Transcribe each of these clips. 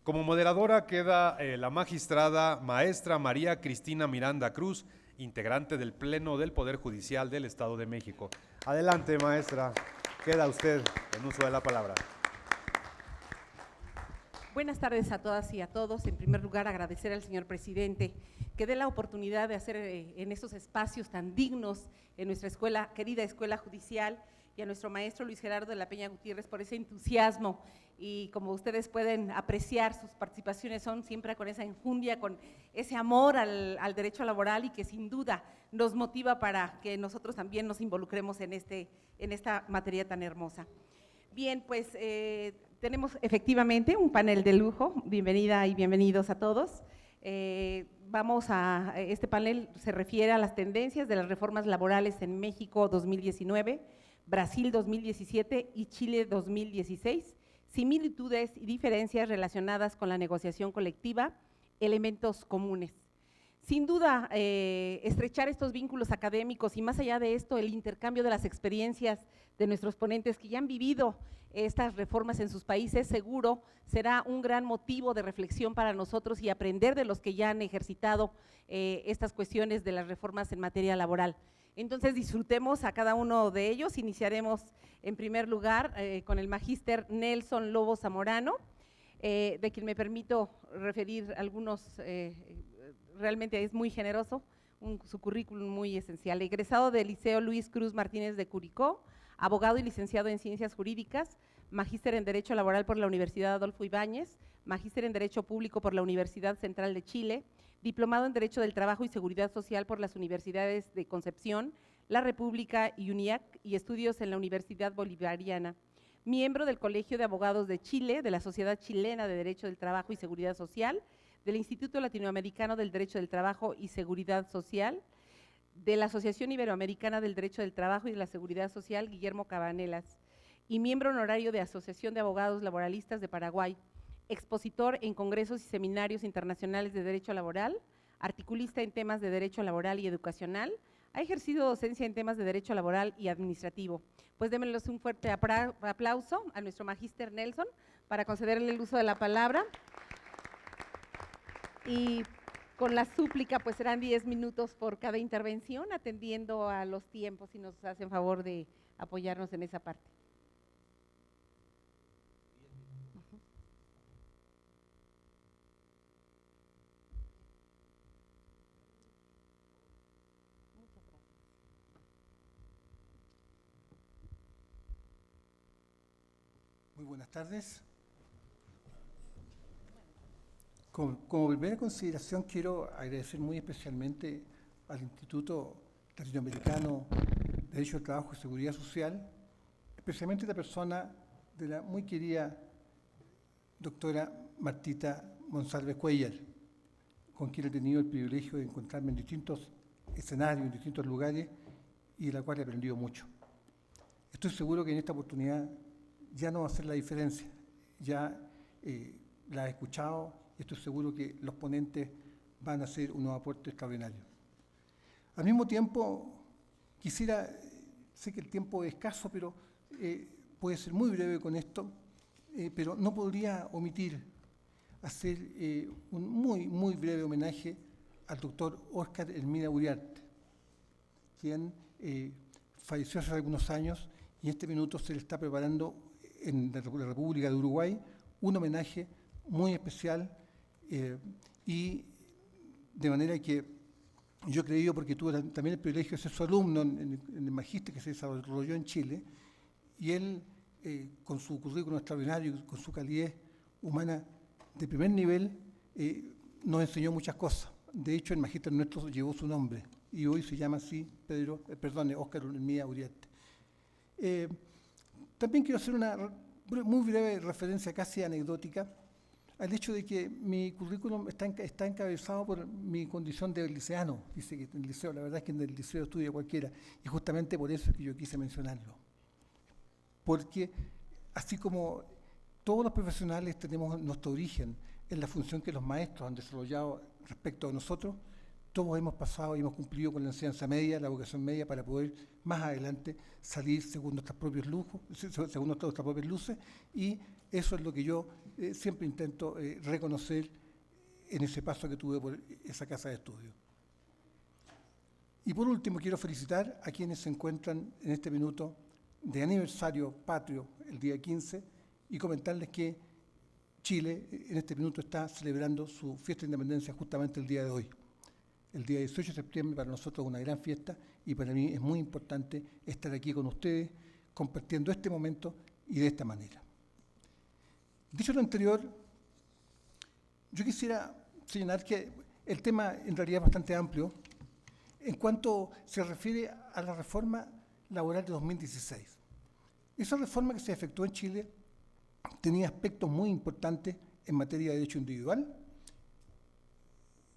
Como moderadora queda la magistrada maestra María Cristina Miranda Cruz, integrante del Pleno del Poder Judicial del Estado de México. Adelante, maestra, queda usted en uso de la palabra. Buenas tardes a todas y a todos. En primer lugar, agradecer al señor presidente que dé la oportunidad de hacer en estos espacios tan dignos en nuestra escuela, querida Escuela Judicial, y a nuestro maestro Luis Gerardo de la Peña Gutiérrez por ese entusiasmo, y como ustedes pueden apreciar, sus participaciones son siempre con esa enjundia, con ese amor al derecho laboral, y que sin duda nos motiva para que nosotros también nos involucremos en esta materia tan hermosa. Bien, pues tenemos efectivamente un panel de lujo. Bienvenida y bienvenidos a todos. Este panel se refiere a las tendencias de las reformas laborales en México 2019, Brasil 2017 y Chile 2016, similitudes y diferencias relacionadas con la negociación colectiva, elementos comunes. Sin duda, estrechar estos vínculos académicos y más allá de esto, el intercambio de las experiencias de nuestros ponentes que ya han vivido estas reformas en sus países, seguro será un gran motivo de reflexión para nosotros y aprender de los que ya han ejercitado estas cuestiones de las reformas en materia laboral. Entonces, disfrutemos a cada uno de ellos. Iniciaremos en primer lugar con el magíster Nelson Lobo Zamorano, de quien me permito referir algunos. Realmente es muy generoso, su currículum muy esencial. Egresado del Liceo Luis Cruz Martínez de Curicó, abogado y licenciado en Ciencias Jurídicas, magíster en Derecho Laboral por la Universidad Adolfo Ibáñez, magíster en Derecho Público por la Universidad Central de Chile, diplomado en Derecho del Trabajo y Seguridad Social por las Universidades de Concepción, La República y UNIAC, y estudios en la Universidad Bolivariana. Miembro del Colegio de Abogados de Chile, de la Sociedad Chilena de Derecho del Trabajo y Seguridad Social, del Instituto Latinoamericano del Derecho del Trabajo y Seguridad Social, de la Asociación Iberoamericana del Derecho del Trabajo y de la Seguridad Social, Guillermo Cabanelas, y miembro honorario de Asociación de Abogados Laboralistas de Paraguay, expositor en congresos y seminarios internacionales de derecho laboral, articulista en temas de derecho laboral y educacional, ha ejercido docencia en temas de derecho laboral y administrativo. Pues démosles un fuerte aplauso a nuestro magíster Nelson para concederle el uso de la palabra. Y con la súplica, pues serán 10 minutos por cada intervención, atendiendo a los tiempos, si nos hacen favor de apoyarnos en esa parte. Muy buenas tardes. Como primera consideración, quiero agradecer muy especialmente al Instituto Latinoamericano de Derecho del Trabajo y Seguridad Social, especialmente la persona de la muy querida doctora Martita Monsalve Cuellar, con quien he tenido el privilegio de encontrarme en distintos escenarios, en distintos lugares, y de la cual he aprendido mucho. Estoy seguro que en esta oportunidad ya no va a hacer la diferencia, ya la he escuchado, y estoy seguro que los ponentes van a hacer unos aportes extraordinarios. Al mismo tiempo, sé que el tiempo es escaso, pero puede ser muy breve con esto, pero no podría omitir hacer un muy breve homenaje al doctor Óscar Hermida Uriarte, quien falleció hace algunos años, y en este minuto se le está preparando en la República de Uruguay un homenaje muy especial, y de manera que yo he creído, porque tuve también el privilegio de ser su alumno en el magíster que se desarrolló en Chile, y él, con su currículum extraordinario, con su calidez humana de primer nivel, nos enseñó muchas cosas. De hecho, el magíster nuestro llevó su nombre, y hoy se llama así Óscar Hermida Uriarte. También quiero hacer una muy breve referencia casi anecdótica al hecho de que mi currículum está encabezado por mi condición de liceano. Dice que en el liceo, la verdad es que en el liceo estudia cualquiera, y justamente por eso es que yo quise mencionarlo. Porque así como todos los profesionales tenemos nuestro origen en la función que los maestros han desarrollado respecto a nosotros, todos hemos pasado y hemos cumplido con la enseñanza media, la vocación media, para poder más adelante salir según nuestros propios lujos, según nuestras propias luces, y eso es lo que yo siempre intento reconocer en ese paso que tuve por esa casa de estudio. Y por último, quiero felicitar a quienes se encuentran en este minuto de aniversario patrio, el día 15, y comentarles que Chile en este minuto está celebrando su fiesta de independencia justamente el día de hoy. El día 18 de septiembre para nosotros es una gran fiesta y para mí es muy importante estar aquí con ustedes compartiendo este momento y de esta manera. Dicho lo anterior, yo quisiera señalar que el tema en realidad es bastante amplio en cuanto se refiere a la reforma laboral de 2016. Esa reforma que se efectuó en Chile tenía aspectos muy importantes en materia de derecho individual,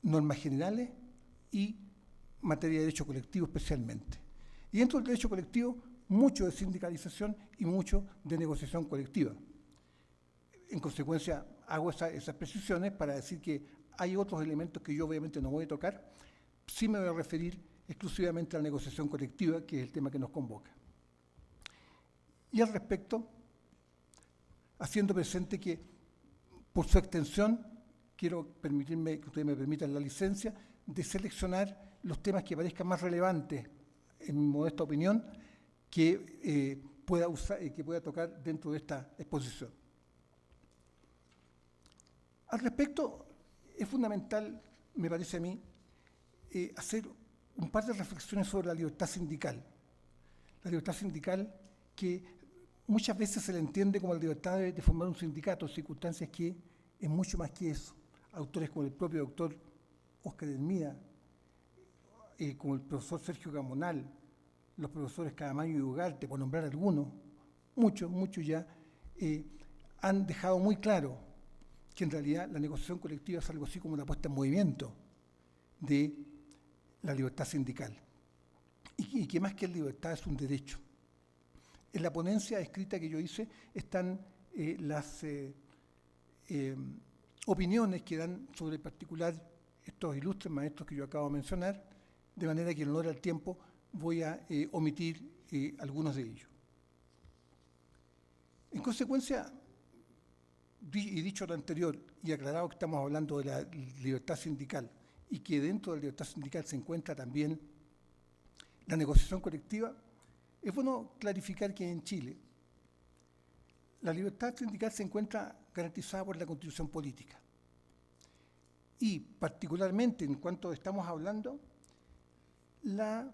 normas generales y materia de derecho colectivo especialmente. Y dentro del derecho colectivo, mucho de sindicalización y mucho de negociación colectiva. En consecuencia, hago esas precisiones para decir que hay otros elementos que yo obviamente no voy a tocar. Sí me voy a referir exclusivamente a la negociación colectiva, que es el tema que nos convoca. Y al respecto, haciendo presente que por su extensión, quiero permitirme que ustedes me permitan la licencia de seleccionar los temas que parezcan más relevantes, en mi modesta opinión, que pueda tocar dentro de esta exposición. Al respecto, es fundamental, me parece a mí, hacer un par de reflexiones sobre la libertad sindical. La libertad sindical que muchas veces se le entiende como la libertad de formar un sindicato, circunstancias que es mucho más que eso. Autores como el propio doctor Óscar Hermida, como el profesor Sergio Gamonal, los profesores Cadamayo y Ugarte, por nombrar algunos, muchos ya, han dejado muy claro que en realidad la negociación colectiva es algo así como una puesta en movimiento de la libertad sindical. Y que más que libertad es un derecho. En la ponencia escrita que yo hice están las opiniones que dan sobre en particular estos ilustres maestros que yo acabo de mencionar, de manera que en honor al tiempo voy a omitir algunos de ellos. En consecuencia, y dicho lo anterior y aclarado que estamos hablando de la libertad sindical y que dentro de la libertad sindical se encuentra también la negociación colectiva, es bueno clarificar que en Chile la libertad sindical se encuentra garantizada por la Constitución política. Y particularmente en cuanto estamos hablando, la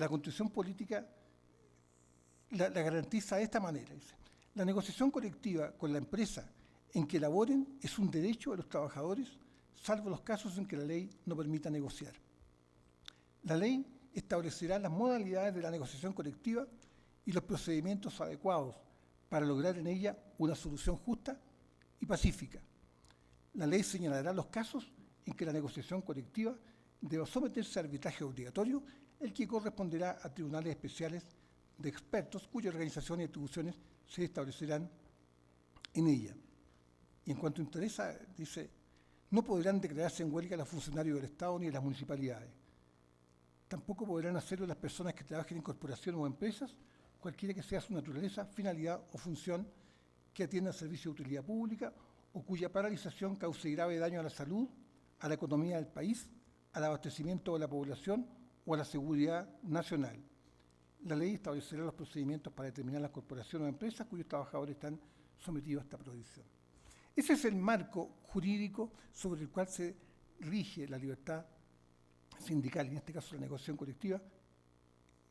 Constitución política la garantiza de esta manera. Dice, la negociación colectiva con la empresa en que laboren es un derecho de los trabajadores, salvo los casos en que la ley no permita negociar. La ley establecerá las modalidades de la negociación colectiva y los procedimientos adecuados para lograr en ella una solución justa y pacífica. La ley señalará los casos en que la negociación colectiva deba someterse a arbitraje obligatorio, el que corresponderá a tribunales especiales de expertos cuya organización y atribuciones se establecerán en ella. Y en cuanto interesa, dice, no podrán declararse en huelga los funcionarios del Estado ni de las municipalidades. Tampoco podrán hacerlo las personas que trabajen en corporaciones o empresas, cualquiera que sea su naturaleza, finalidad o función, que atiendan servicio de utilidad pública o cuya paralización cause grave daño a la salud, a la economía del país, al abastecimiento de la población o a la seguridad nacional. La ley establecerá los procedimientos para determinar las corporaciones o empresas cuyos trabajadores están sometidos a esta prohibición. Ese es el marco jurídico sobre el cual se rige la libertad sindical, en este caso la negociación colectiva,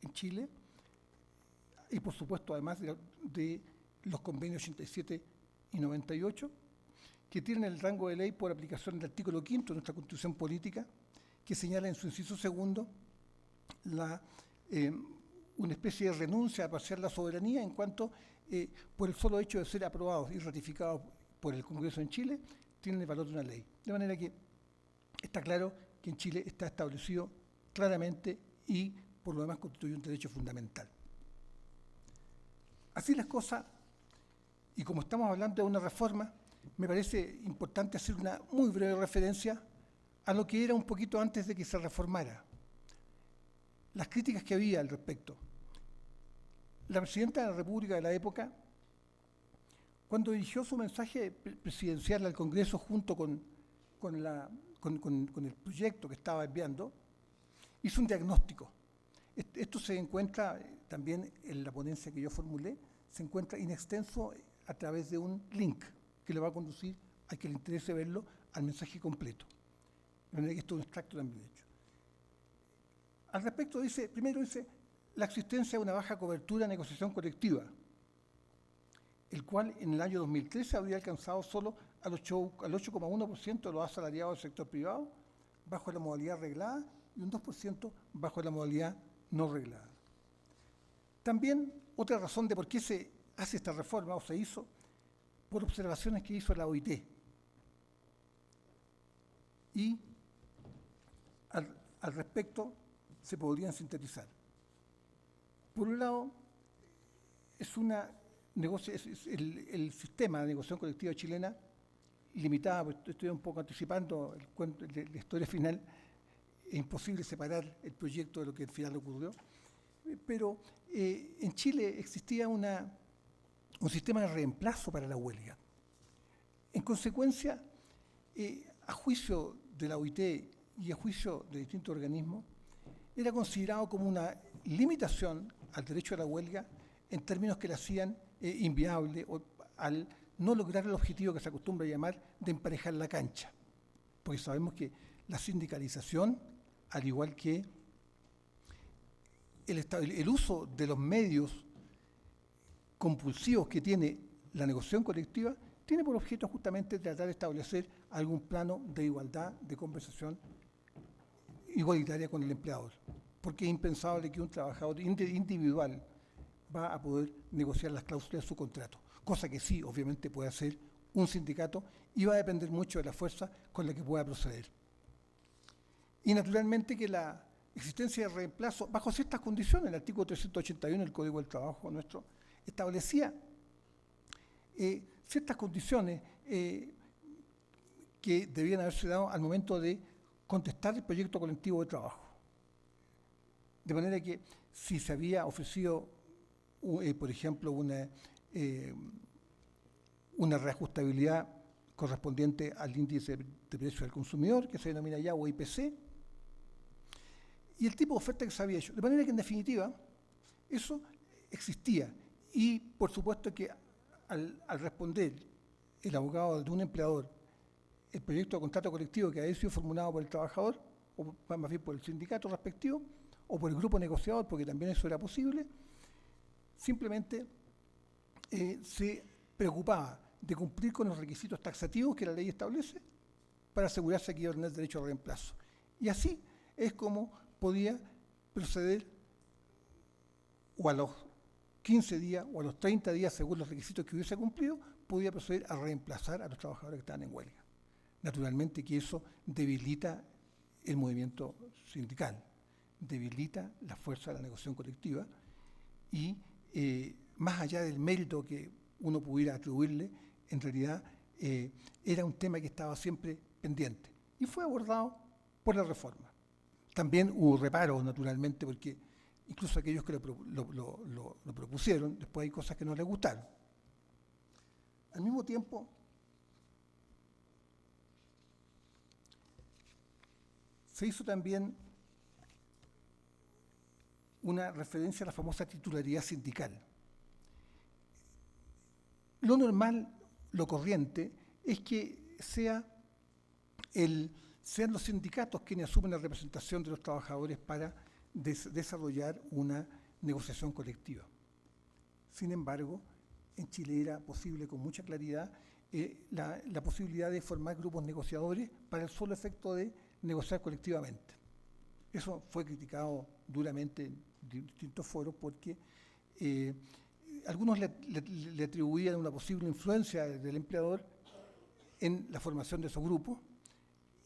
en Chile, y por supuesto además de los convenios 87 y 98, que tienen el rango de ley por aplicación del artículo 5 de nuestra Constitución Política, que señala en su inciso segundo una especie de renuncia a parcial la soberanía en cuanto, por el solo hecho de ser aprobados y ratificados por el Congreso en Chile, tienen el valor de una ley. De manera que está claro que en Chile está establecido claramente y por lo demás constituye un derecho fundamental. Así las cosas, y como estamos hablando de una reforma, me parece importante hacer una muy breve referencia a lo que era un poquito antes de que se reformara. Las críticas que había al respecto. La presidenta de la República de la época Cuando dirigió su mensaje presidencial al Congreso junto con el proyecto que estaba enviando, hizo un diagnóstico. Esto se encuentra también en la ponencia que yo formulé, se encuentra in extenso a través de un link que le va a conducir al que le interese verlo al mensaje completo. De manera que esto es un extracto también hecho. Al respecto primero dice, la existencia de una baja cobertura de negociación colectiva, el cual en el año 2013 habría alcanzado solo al 8,1% de los asalariados del sector privado bajo la modalidad reglada y un 2% bajo la modalidad no reglada. También otra razón de por qué se hace esta reforma o se hizo por observaciones que hizo la OIT. Y al respecto se podrían sintetizar. Por un lado, el sistema de negociación colectiva chilena, limitada, porque estoy un poco anticipando el cuento de la historia final, es imposible separar el proyecto de lo que al final ocurrió, pero en Chile existía un sistema de reemplazo para la huelga. En consecuencia, a juicio de la OIT y a juicio de distintos organismos, era considerado como una limitación al derecho a la huelga en términos que le hacían inviable al no lograr el objetivo que se acostumbra a llamar de emparejar la cancha. Porque sabemos que la sindicalización, al igual que el uso de los medios compulsivos que tiene la negociación colectiva, tiene por objeto justamente tratar de establecer algún plano de igualdad, de conversación igualitaria con el empleador. Porque es impensable que un trabajador individual va a poder negociar las cláusulas de su contrato, cosa que sí, obviamente, puede hacer un sindicato y va a depender mucho de la fuerza con la que pueda proceder. Y naturalmente que la existencia de reemplazo, bajo ciertas condiciones, el artículo 381 del Código del Trabajo nuestro establecía ciertas condiciones que debían haberse dado al momento de contestar el proyecto colectivo de trabajo. De manera que si se había ofrecido, por ejemplo, una reajustabilidad correspondiente al índice de precio del consumidor, que se denomina ya o IPC, y el tipo de oferta que se había hecho. De manera que, en definitiva, eso existía. Y, por supuesto, que al responder el abogado de un empleador el proyecto de contrato colectivo que había sido formulado por el trabajador, o más bien por el sindicato respectivo, o por el grupo negociador, porque también eso era posible, simplemente se preocupaba de cumplir con los requisitos taxativos que la ley establece para asegurarse que iba a tener derecho a reemplazo. Y así es como podía proceder o a los 15 días o a los 30 días, según los requisitos que hubiese cumplido, podía proceder a reemplazar a los trabajadores que estaban en huelga. Naturalmente que eso debilita el movimiento sindical, debilita la fuerza de la negociación colectiva y más allá del mérito que uno pudiera atribuirle, en realidad era un tema que estaba siempre pendiente y fue abordado por la reforma. También hubo reparos, naturalmente, porque incluso aquellos que lo propusieron, después hay cosas que no les gustaron. Al mismo tiempo, se hizo también una referencia a la famosa titularidad sindical. Lo normal, lo corriente, es que sean los sindicatos quienes asumen la representación de los trabajadores para desarrollar una negociación colectiva. Sin embargo, en Chile era posible con mucha claridad la posibilidad de formar grupos negociadores para el solo efecto de negociar colectivamente. Eso fue criticado duramente en distintos foros porque algunos le atribuían una posible influencia del empleador en la formación de esos grupos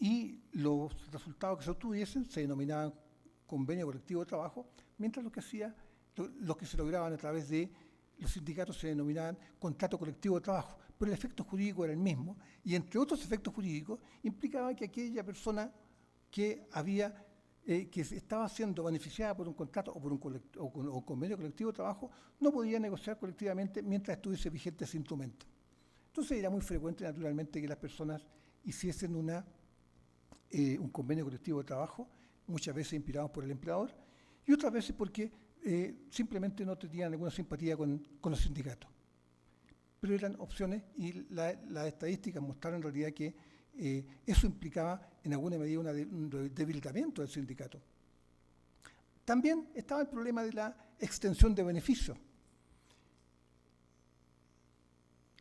y los resultados que se obtuviesen se denominaban convenio colectivo de trabajo, mientras los que se lograban a través de los sindicatos se denominaban contrato colectivo de trabajo, pero el efecto jurídico era el mismo y entre otros efectos jurídicos implicaba que aquella persona que estaba siendo beneficiada por un contrato o por un convenio colectivo de trabajo no podía negociar colectivamente mientras estuviese vigente ese instrumento. Entonces era muy frecuente, naturalmente, que las personas hiciesen un convenio colectivo de trabajo, muchas veces inspirados por el empleador, y otras veces porque simplemente no tenían alguna simpatía con los sindicatos. Pero eran opciones y las estadísticas mostraron en realidad que eso implicaba en alguna medida un debilitamiento del sindicato. También estaba el problema de la extensión de beneficios.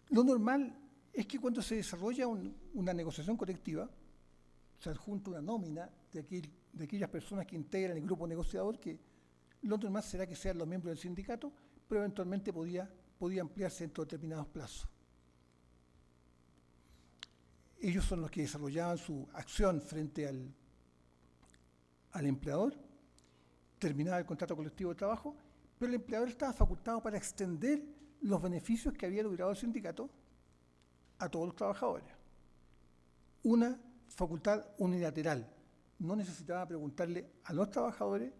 Lo normal es que cuando se desarrolla una negociación colectiva, se adjunta una nómina de aquellas personas que integran el grupo negociador, que lo normal será que sean los miembros del sindicato, pero eventualmente podía ampliarse en determinados plazos. Ellos son los que desarrollaban su acción frente al empleador, terminaba el contrato colectivo de trabajo, pero el empleador estaba facultado para extender los beneficios que había logrado el sindicato a todos los trabajadores. Una facultad unilateral. No necesitaba preguntarle a los trabajadores,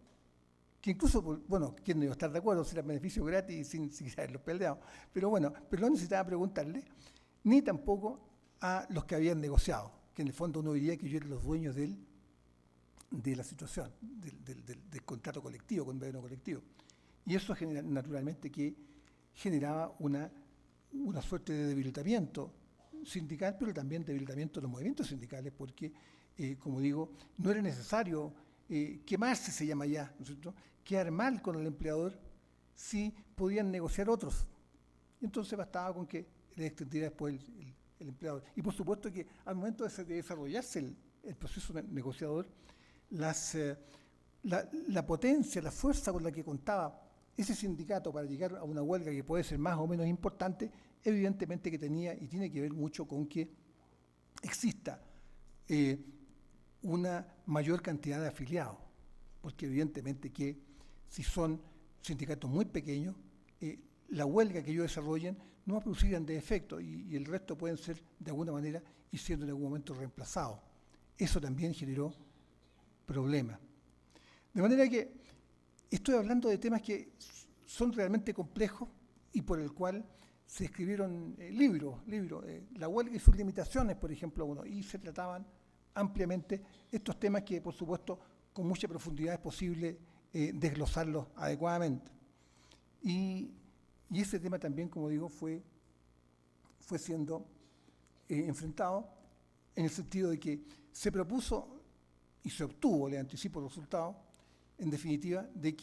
que incluso, bueno, ¿quién no iba a estar de acuerdo si era beneficio gratis sin haberlos peleado? Pero bueno, pero no necesitaba preguntarle, ni tampoco a los que habían negociado, que en el fondo uno diría que ellos eran los dueños de la situación, del contrato colectivo, convenio colectivo. Y eso naturalmente que generaba una suerte de debilitamiento sindical, pero también debilitamiento de los movimientos sindicales, porque, como digo, no era necesario quemarse, se llama ya, ¿no es cierto?, quedar mal con el empleador si podían negociar otros. Y entonces bastaba con que le extendiera después el empleador. Y por supuesto que al momento de desarrollarse el proceso negociador, la potencia, la fuerza con la que contaba ese sindicato para llegar a una huelga que puede ser más o menos importante, evidentemente que tenía y tiene que ver mucho con que exista una mayor cantidad de afiliados, porque evidentemente que si son sindicatos muy pequeños, la huelga que ellos desarrollen no va a producir grandes efectos y el resto pueden ser de alguna manera y siendo en algún momento reemplazados. Eso también generó problemas. De manera que estoy hablando de temas que son realmente complejos y por el cual se escribieron libros, la huelga y sus limitaciones, por ejemplo, y se trataban ampliamente estos temas que, por supuesto, con mucha profundidad es posible desglosarlos adecuadamente. Y ese tema también, como digo, fue siendo enfrentado en el sentido de que se propuso y se obtuvo, le anticipo el resultado, en definitiva, de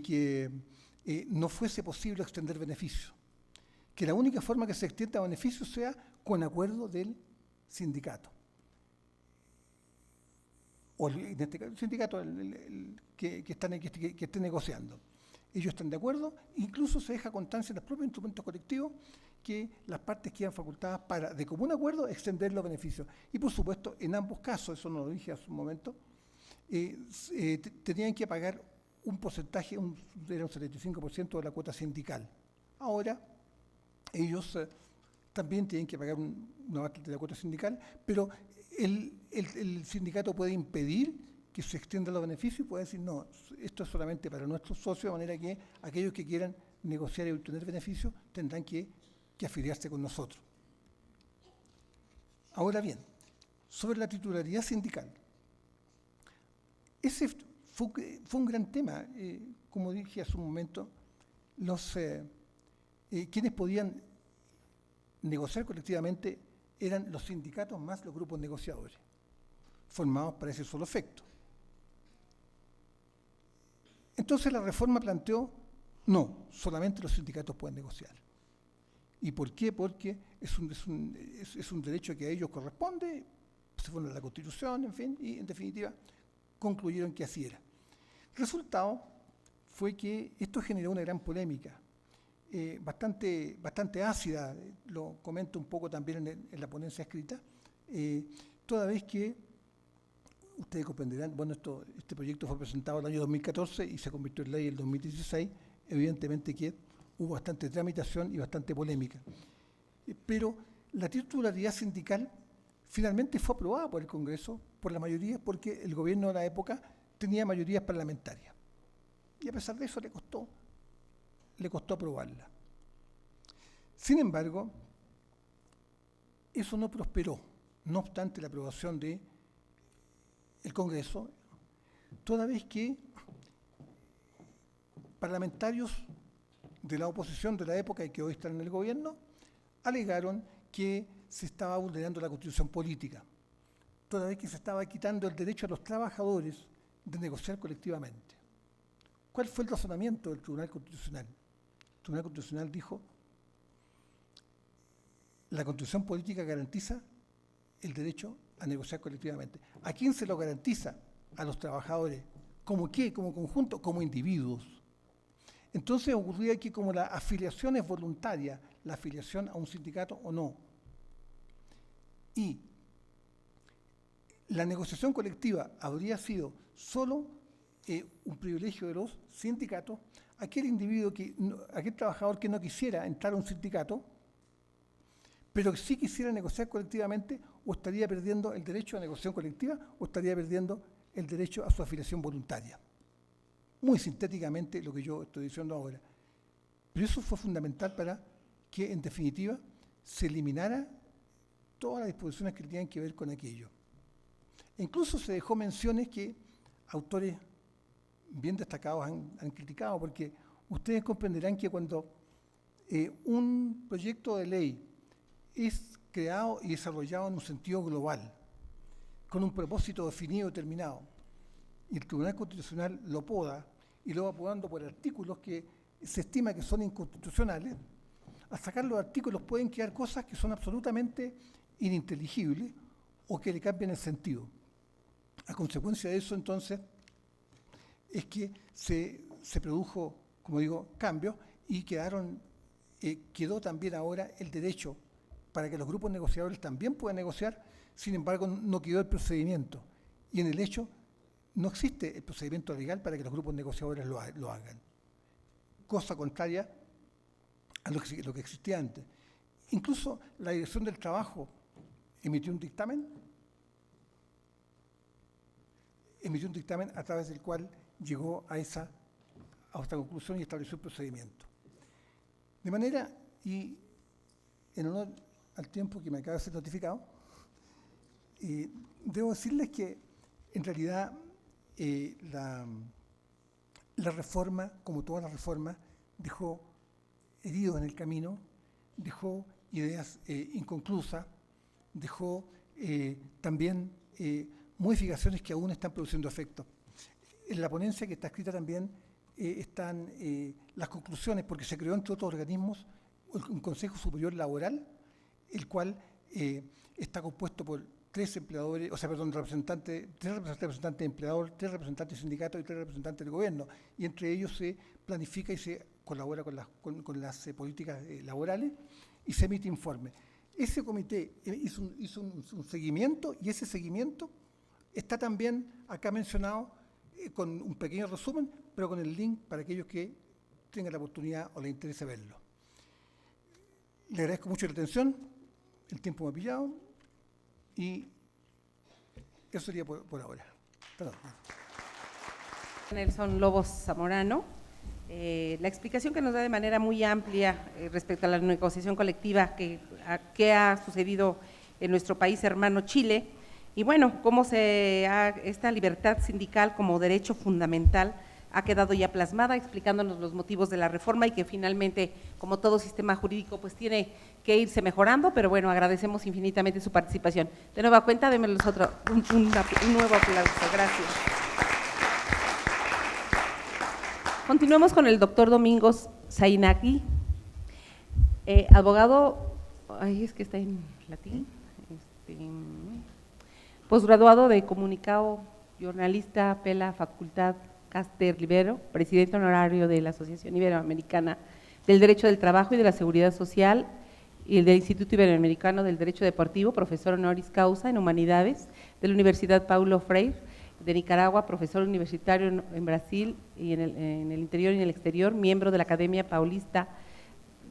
que no fuese posible extender beneficios, que la única forma que se extienda beneficios sea con acuerdo del sindicato, o en este caso el sindicato que esté negociando. Ellos están de acuerdo, incluso se deja constancia en los propios instrumentos colectivos que las partes quedan facultadas para, de común acuerdo, extender los beneficios. Y por supuesto, en ambos casos, eso no lo dije hace un momento, tenían que pagar un porcentaje, era un 75% de la cuota sindical. Ahora, ellos también tienen que pagar una parte de la cuota sindical, pero el sindicato puede impedir que se extiendan los beneficios y puede decir, no, esto es solamente para nuestros socios, de manera que aquellos que quieran negociar y obtener beneficios tendrán que afiliarse con nosotros. Ahora bien, sobre la titularidad sindical, ese fue un gran tema. Como dije hace un momento, quienes podían negociar colectivamente eran los sindicatos más los grupos negociadores, formados para ese solo efecto. Entonces la reforma planteó, no, solamente los sindicatos pueden negociar. ¿Y por qué? Porque es un derecho que a ellos corresponde, se fueron a la Constitución, en fin, y en definitiva concluyeron que así era. El resultado fue que esto generó una gran polémica, bastante ácida, lo comento un poco también en la ponencia escrita, toda vez que ustedes comprenderán, bueno, este proyecto fue presentado el año 2014 y se convirtió en ley el 2016, evidentemente que hubo bastante tramitación y bastante polémica. Pero la titularidad sindical finalmente fue aprobada por el Congreso, por la mayoría, porque el gobierno de la época tenía mayorías parlamentarias. Y a pesar de eso le costó aprobarla. Sin embargo, eso no prosperó, no obstante la aprobación del Congreso, toda vez que parlamentarios de la oposición de la época y que hoy están en el gobierno alegaron que se estaba vulnerando la Constitución política, toda vez que se estaba quitando el derecho a los trabajadores de negociar colectivamente. ¿Cuál fue el razonamiento del Tribunal Constitucional? El Tribunal Constitucional dijo: la Constitución política garantiza el derecho a negociar colectivamente. ¿A quién se lo garantiza? A los trabajadores. ¿Cómo qué? ¿Como conjunto? Como individuos. Entonces ocurría que como la afiliación es voluntaria, la afiliación a un sindicato o no, y la negociación colectiva habría sido solo un privilegio de los sindicatos, aquel trabajador que no quisiera entrar a un sindicato, pero que sí quisiera negociar colectivamente, o estaría perdiendo el derecho a negociación colectiva o estaría perdiendo el derecho a su afiliación voluntaria. Muy sintéticamente lo que yo estoy diciendo ahora. Pero eso fue fundamental para que, en definitiva, se eliminara todas las disposiciones que tenían que ver con aquello. E incluso se dejó menciones que autores bien destacados han criticado, porque ustedes comprenderán que cuando un proyecto de ley es creado y desarrollado en un sentido global, con un propósito definido y determinado, y el Tribunal Constitucional lo poda y lo va podando por artículos que se estima que son inconstitucionales, al sacar los artículos pueden quedar cosas que son absolutamente ininteligibles o que le cambian el sentido. A consecuencia de eso, entonces, es que se produjo, como digo, cambios y quedó también ahora el derecho para que los grupos negociadores también puedan negociar. Sin embargo, no quedó el procedimiento. Y en el hecho no existe el procedimiento legal para que los grupos negociadores lo hagan. Cosa contraria a lo que existía antes. Incluso la Dirección del Trabajo emitió un dictamen a través del cual llegó a esta conclusión y estableció el procedimiento. De manera, y en honor al tiempo que me acaba de ser notificado, debo decirles que en realidad la reforma, como todas las reformas, dejó heridos en el camino, dejó ideas inconclusas, dejó también modificaciones que aún están produciendo efecto. En la ponencia que está escrita también están las conclusiones, porque se creó entre otros organismos un Consejo Superior Laboral, el cual está compuesto por tres representantes de empleadores, 3 representantes de sindicatos y 3 representantes del gobierno, y entre ellos se planifica y se colabora con las políticas laborales y se emite informe. Ese comité hizo un seguimiento, y ese seguimiento está también acá mencionado con un pequeño resumen, pero con el link para aquellos que tengan la oportunidad o les interese verlo. Le agradezco mucho la atención, el tiempo me ha pillado, y eso sería por ahora. Perdón. Nelson Lobos Zamorano, la explicación que nos da de manera muy amplia respecto a la negociación colectiva que ha sucedido en nuestro país hermano Chile, y bueno, cómo esta libertad sindical como derecho fundamental ha quedado ya plasmada, explicándonos los motivos de la reforma y que finalmente, como todo sistema jurídico, pues tiene que irse mejorando, pero bueno, agradecemos infinitamente su participación. De nueva cuenta, déme un nuevo aplauso. Gracias. Continuamos con el doctor Domingos Zainaki, abogado, es que está en latín, posgraduado de Comunicado, jornalista, pela Facultad Caster Libero, presidente honorario de la Asociación Iberoamericana del Derecho del Trabajo y de la Seguridad Social y del Instituto Iberoamericano del Derecho Deportivo, profesor honoris causa en Humanidades de la Universidad Paulo Freire de Nicaragua, profesor universitario en Brasil y en el interior y en el exterior, miembro de la Academia Paulista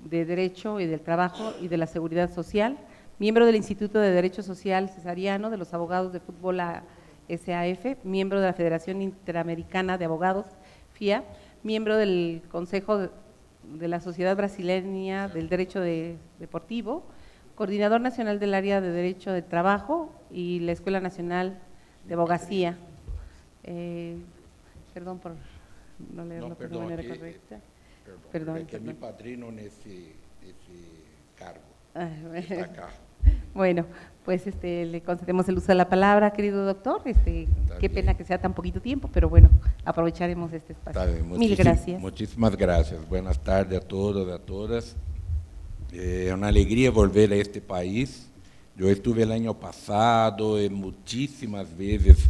de Derecho y del Trabajo y de la Seguridad Social, miembro del Instituto de Derecho Social Cesariano de los Abogados de Fútbol SAF, miembro de la Federación Interamericana de Abogados, FIA, miembro del Consejo de la Sociedad Brasileña del Derecho Deportivo, coordinador nacional del área de Derecho de Trabajo y la Escuela Nacional de Abogacía. Perdón por no leerlo de manera correcta. Perdón. Que es mi padrino en ese cargo. Está acá. Bueno, pues le concedemos el uso de la palabra, querido doctor. Qué pena que sea tan poquito tiempo, pero bueno, aprovecharemos este espacio. Bien, Mil gracias. Muchísimas gracias. Buenas tardes a todos, a todas. Es una alegría volver a este país. Yo estuve el año pasado y muchísimas veces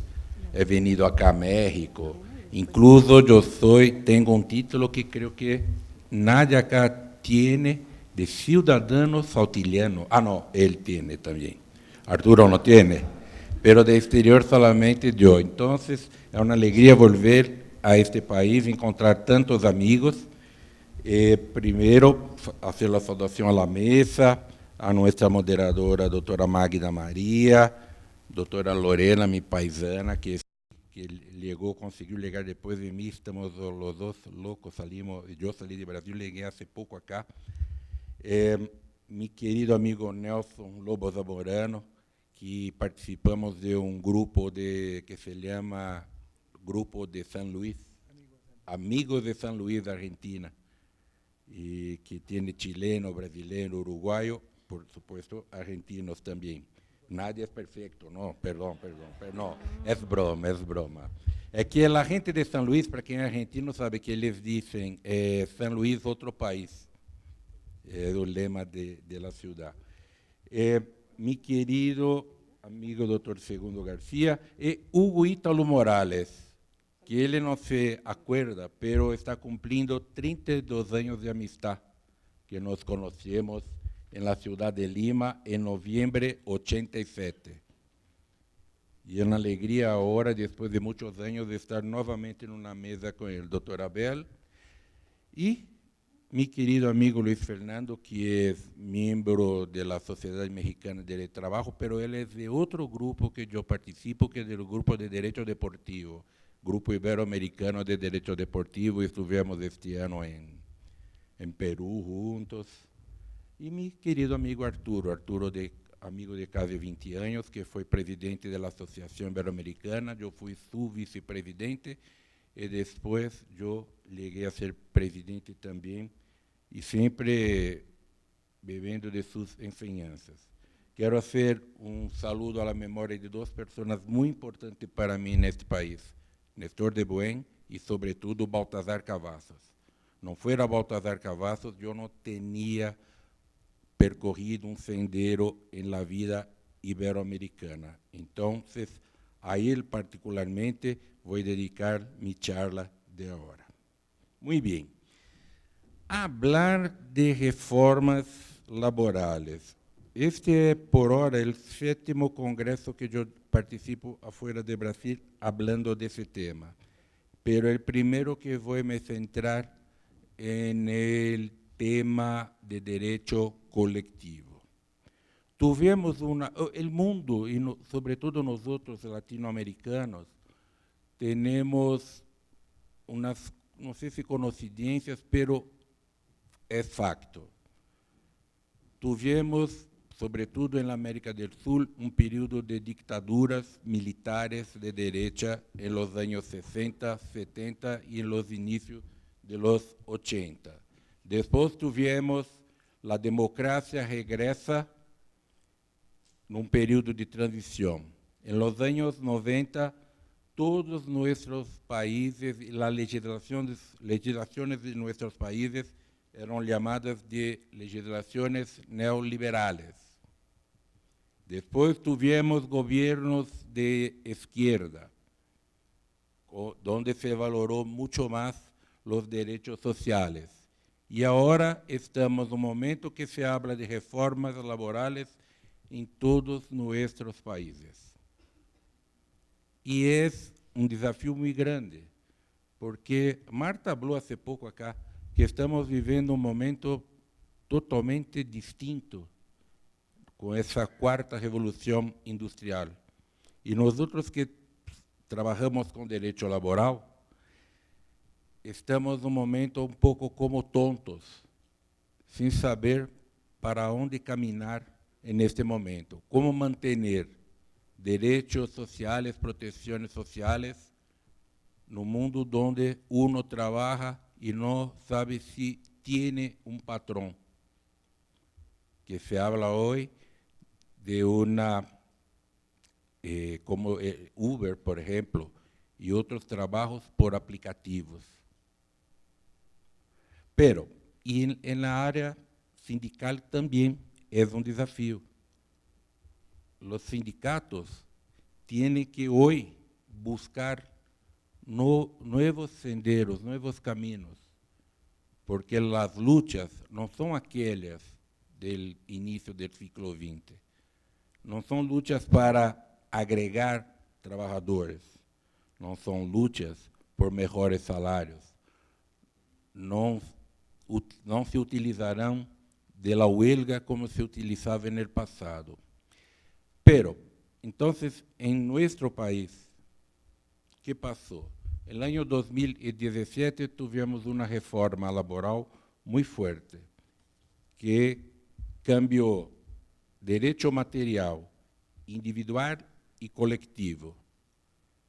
he venido acá a México. Incluso tengo un título que creo que nadie acá tiene, de ciudadano saltiliano. Ah, no, él tiene también. Arturo no tiene, pero de exterior solamente yo. Entonces, es una alegría volver a este país, encontrar tantos amigos. Primero, hacer la saudación a la mesa, a nuestra moderadora, doctora Magda María, doctora Lorena, mi paisana, que consiguió llegar después de mí. Estamos los dos locos, yo salí de Brasil, llegué hace poco acá. Mi querido amigo Nelson Lobo Zamorano, que participamos de un grupo que se llama Grupo de San Luis, Amigos de San Luis, Argentina, y que tiene chileno, brasileño, uruguayo, por supuesto, argentinos también. Nadie es perfecto, no, perdón, no, es broma. Es que la gente de San Luis, para quien es argentino, sabe que les dicen San Luis, otro país. Es el lema de la ciudad. Mi querido amigo doctor Segundo García y Hugo Ítalo Morales, que él no se acuerda, pero está cumpliendo 32 años de amistad, que nos conocemos en la ciudad de Lima en noviembre de 87. Y es una alegría ahora, después de muchos años, de estar nuevamente en una mesa con el doctor Abel y mi querido amigo Luis Fernando, que es miembro de la Sociedad Mexicana de Trabajo, pero él es de otro grupo que yo participo, que es del Grupo de Derecho Deportivo, Grupo Iberoamericano de Derecho Deportivo, y estuvimos este año en Perú juntos. Y mi querido amigo Arturo, amigo de casi 20 años, que fue presidente de la Asociación Iberoamericana, yo fui su vicepresidente, y después yo llegué a ser presidente también, y siempre bebiendo de sus enseñanzas. Quiero hacer un saludo a la memoria de dos personas muy importantes para mí en este país, Néstor de Buen y sobre todo Baltasar Cavazos. No fuera Baltasar Cavazos, yo no tenía percorrido un sendero en la vida iberoamericana. Entonces, a él particularmente voy a dedicar mi charla de ahora. Muy bien. Hablar de reformas laborales. Este es por ahora el 7º congreso que yo participo afuera de Brasil hablando de ese tema. Pero el primero que voy a me centrar en el tema de derecho colectivo. Tuvimos el mundo, y sobre todo nosotros latinoamericanos, tenemos unas, no sé si coincidencias, pero es facto. Tuvimos, sobre todo en la América del Sur, un periodo de dictaduras militares de derecha en los años 60, 70 y en los inicios de los 80. Después tuvimos la democracia regresa en un periodo de transición. En los años 90, todos nuestros países y las legislaciones de nuestros países eran llamadas de legislaciones neoliberales. Después tuvimos gobiernos de izquierda, donde se valoró mucho más los derechos sociales. Y ahora estamos en un momento que se habla de reformas laborales en todos nuestros países. Y es un desafío muy grande, porque Marta habló hace poco acá que estamos viviendo un momento totalmente distinto con esa cuarta revolución industrial. Y nosotros que trabajamos con derecho laboral, estamos num momento um pouco como tontos, sem saber para onde caminhar neste momento. Como manter direitos sociais, proteções sociais, no mundo onde uno trabalha e não sabe se tem um patrão. Que se habla hoje de uma, como Uber, por exemplo, e outros trabalhos por aplicativos. Pero, e na área sindical também é um desafio. Os sindicatos têm que hoje buscar novos senderos, novos caminhos, porque as lutas não são aquelas do início do século XX. Não são lutas para agregar trabalhadores, não são lutas por melhores salários, não se utilizarão de la huelga como se utilizava no passado. Pero, então, em nosso país, que passou? No ano 2017, tivemos uma reforma laboral muito forte, que cambiou direito material, individual e coletivo,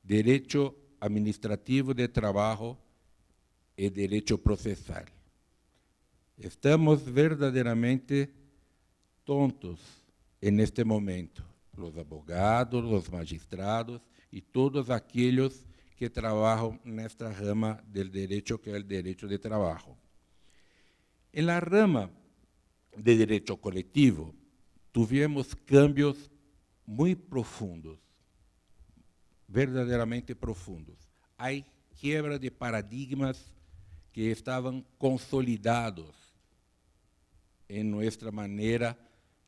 direito administrativo de trabalho e direito processal. Estamos verdadeiramente tontos neste momento, os advogados, os magistrados e todos aqueles que trabalham nesta rama do direito, que é o direito de trabalho. Na rama de direito coletivo, tivemos cambios muito profundos, verdadeiramente profundos. Há quebra de paradigmas que estavam consolidados em nossa maneira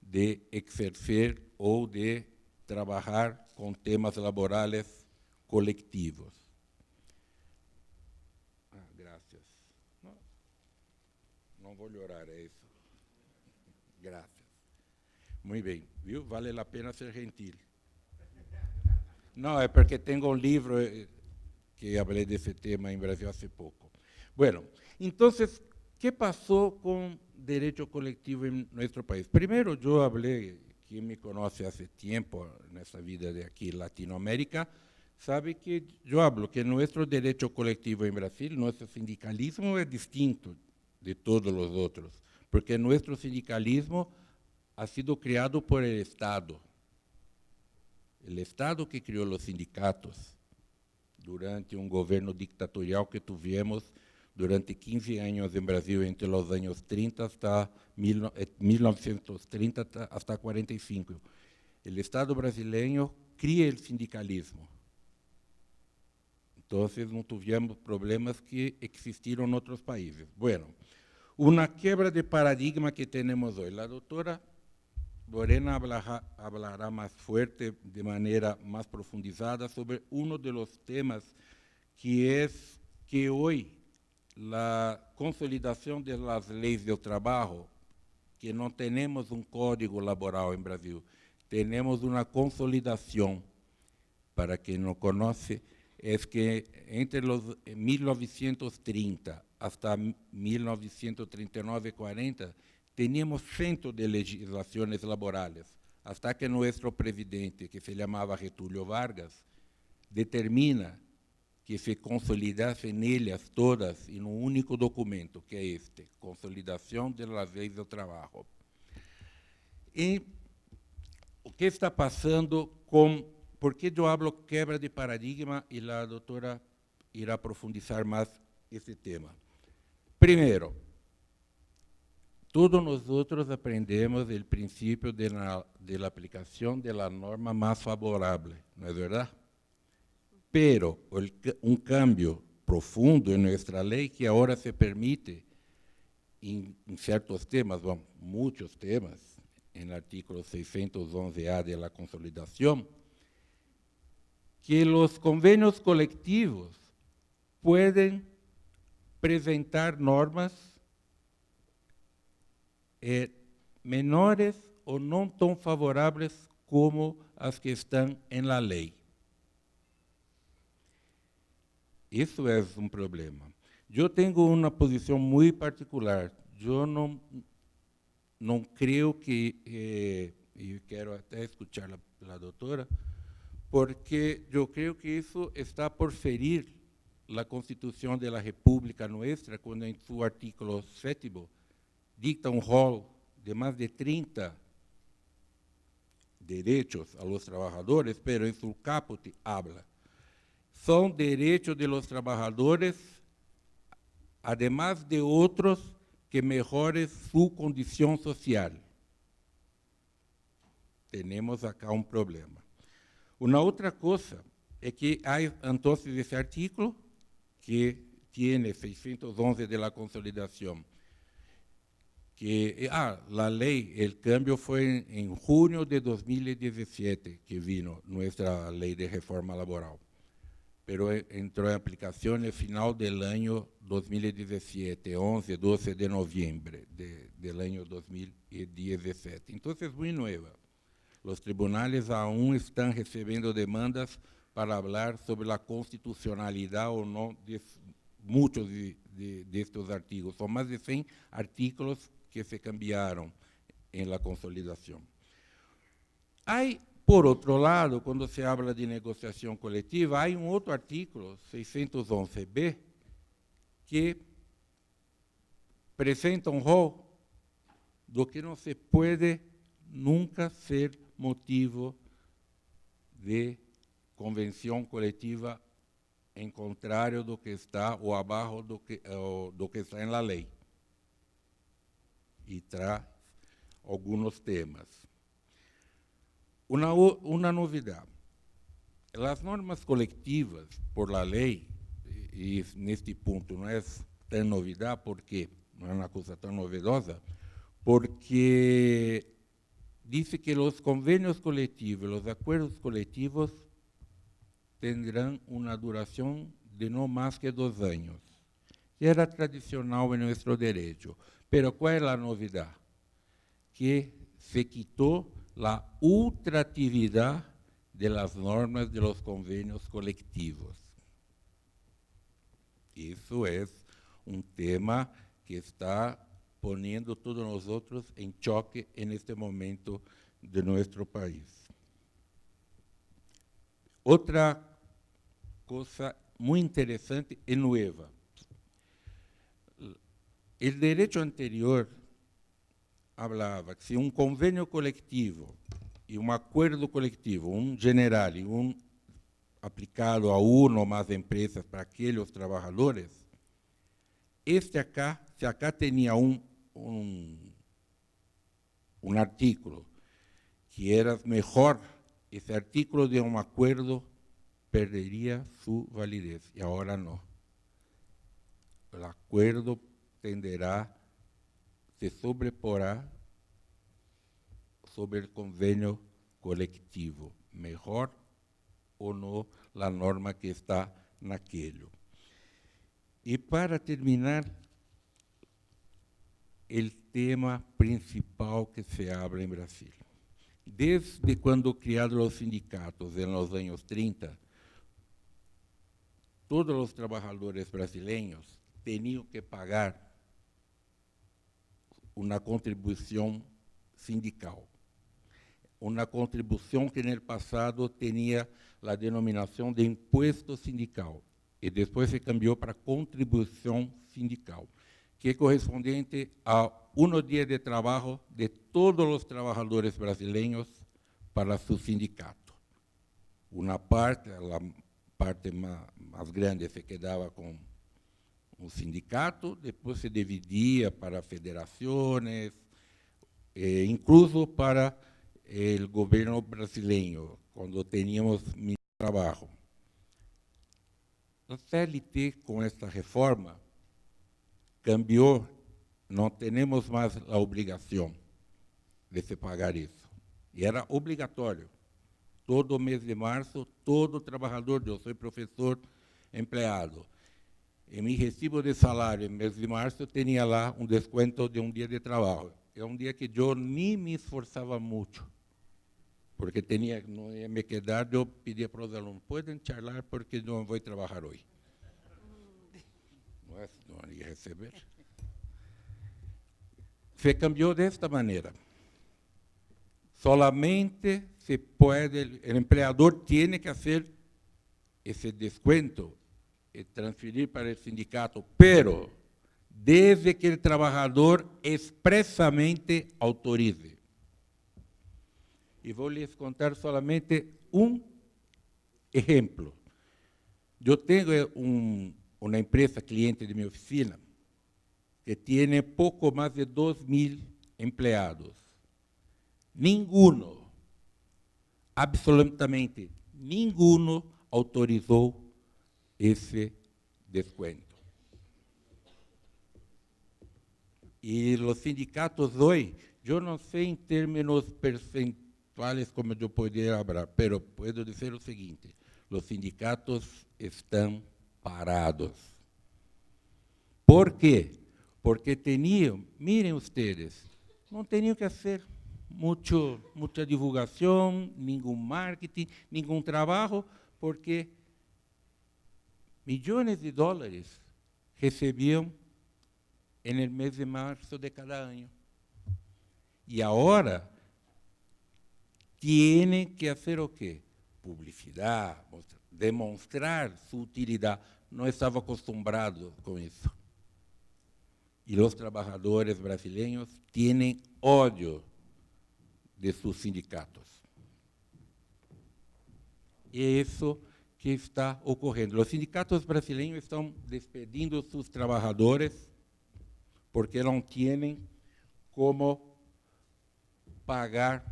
de exercer ou de trabalhar com temas laborais colectivos. Graças. Não vou chorar, é isso. Graças. Muito bem, viu? Vale a pena ser gentil. Não, é porque tenho um livro que falei desse tema em Brasil há pouco. Bueno, então, ¿qué pasó con derecho colectivo en nuestro país? Primero, yo hablé, quien me conoce hace tiempo en esta vida de aquí en Latinoamérica, sabe que yo hablo que nuestro derecho colectivo en Brasil, nuestro sindicalismo es distinto de todos los otros, porque nuestro sindicalismo ha sido creado por el Estado que creó los sindicatos durante un gobierno dictatorial que tuvimos durante 15 anos em Brasil, entre os anos 30 hasta 1930 hasta 45. O Estado brasileiro cria o sindicalismo. Então, não tivemos problemas que existiram em outros países. Bueno, uma quebra de paradigma que temos hoje. A doutora Lorena hablará mais forte, de maneira mais profundizada, sobre um dos temas que hoje la consolidação das leis do trabalho, que não temos um código laboral em Brasil, temos uma consolidação. Para quem não conhece, é que entre os 1930 hasta 1939 e 40, tínhamos centros de legislações laborais, hasta que nosso presidente, que se chamava Getúlio Vargas, determina que se consolidassem nelas todas em um único documento, que é este, Consolidação das Leis do Trabalho. E o que está passando com... Por que eu hablo quebra de paradigma e a doutora irá profundizar mais esse tema? Primeiro, todos nós aprendemos o princípio da aplicação da norma mais favorável, não é verdade? Pero um cambio profundo em nossa lei que agora se permite em certos temas, muitos temas, no artículo 611A da consolidação, que os convênios coletivos podem apresentar normas menores ou não tão favoráveis como as que estão na lei. Isso é um problema. Yo tengo una posición muy particular. Yo no creo que, y quiero hasta escuchar la doctora, porque yo creo que eso está por ferir la Constitución de la República nuestra, cuando en su artículo 7º dicta un rol de más de 30 derechos a los trabajadores, pero en su caput habla. Son derechos de los trabajadores, además de otros, que mejoren su condición social. Tenemos acá un problema. Una otra cosa es que hay entonces ese artículo que tiene 611 de la consolidación, que la ley, el cambio fue en junio de 2017 que vino nuestra ley de reforma laboral, pero entró en aplicación al final del año 2017, 11, 12 de noviembre del año 2017. Entonces, muy nueva. Los tribunales aún están recibiendo demandas para hablar sobre la constitucionalidad o no de muchos de estos artículos. Son más de 100 artículos que se cambiaron en la consolidación. Hay, por otro lado, cuando se habla de negociación colectiva, hay un otro artículo, 611b, que presenta un rol do que no se puede nunca ser motivo de convención colectiva en contrario do que está o abajo do que está en la ley. Y trae algunos temas. Una novedad. Las normas colectivas por la ley, y en este punto no es tan novedad porque no es una cosa tan novedosa, porque dice que los convenios colectivos, los acuerdos colectivos tendrán una duración de no más que 2 años. Era tradicional en nuestro derecho. Pero ¿cuál es la novedad? Que se quitó la ultratividad de las normas de los convenios colectivos. Eso es un tema que está poniendo a todos nosotros en choque en este momento de nuestro país. Otra cosa muy interesante y nueva. El derecho anterior hablaba que si un convenio colectivo y un acuerdo colectivo, un general y un aplicado a uno o más empresas para aquellos trabajadores, si acá tenía un artículo que era mejor, ese artículo de un acuerdo perdería su validez, y ahora no. El acuerdo se sobreporá sobre el convenio colectivo, mejor o no la norma que está en aquello. Y para terminar, el tema principal que se habla en Brasil. Desde cuando criaron los sindicatos en los años 30, todos los trabajadores brasileños tenían que pagar una contribución sindical. Una contribución que en el pasado tenía la denominación de impuesto sindical y después se cambió para contribución sindical, que es correspondiente a 1 día de trabajo de todos los trabajadores brasileños para su sindicato. Una parte, la parte más grande se quedaba con un sindicato, después se dividía para federaciones, incluso para el gobierno brasileño, cuando teníamos mi trabajo. La CLT, con esta reforma, cambió, no tenemos más la obligación de se pagar eso. Y era obligatorio. Todo mes de marzo, todo trabajador, yo soy profesor empleado, en mi recibo de salário, en mês de março, tenía lá un descuento de un día de trabajo. Es un día que yo ni me esforzaba mucho, porque no ia me quedar, yo pedía para los alumnos, pueden charlar porque no voy a trabajar hoy. No es não ia receber. Se cambió de esta manera. Solamente se puede, el empleador tiene que hacer ese descuento y transferir para el sindicato, pero desde que el trabajador expresamente autorice. Y voy a les contar solamente un ejemplo. Yo tengo una empresa cliente de mi oficina que tiene poco más de 2.000 empleados. Ninguno, absolutamente ninguno, autorizó ese descuento. Y los sindicatos hoy, yo no sé en términos percentuales como yo podría hablar, pero puedo decir lo siguiente, los sindicatos están parados. ¿Por qué? Porque tenían, miren ustedes, no tenían que hacer mucha divulgación, ningún marketing, ningún trabajo, porque millones de dólares recibían en el mes de marzo de cada año. Y ahora tienen que hacer ¿o qué? Publicidad, demostrar su utilidad. No estaba acostumbrado con eso. Y los trabajadores brasileños tienen odio de sus sindicatos. Y eso que está ocurriendo. Los sindicatos brasileños están despedindo sus trabajadores porque não têm como pagar,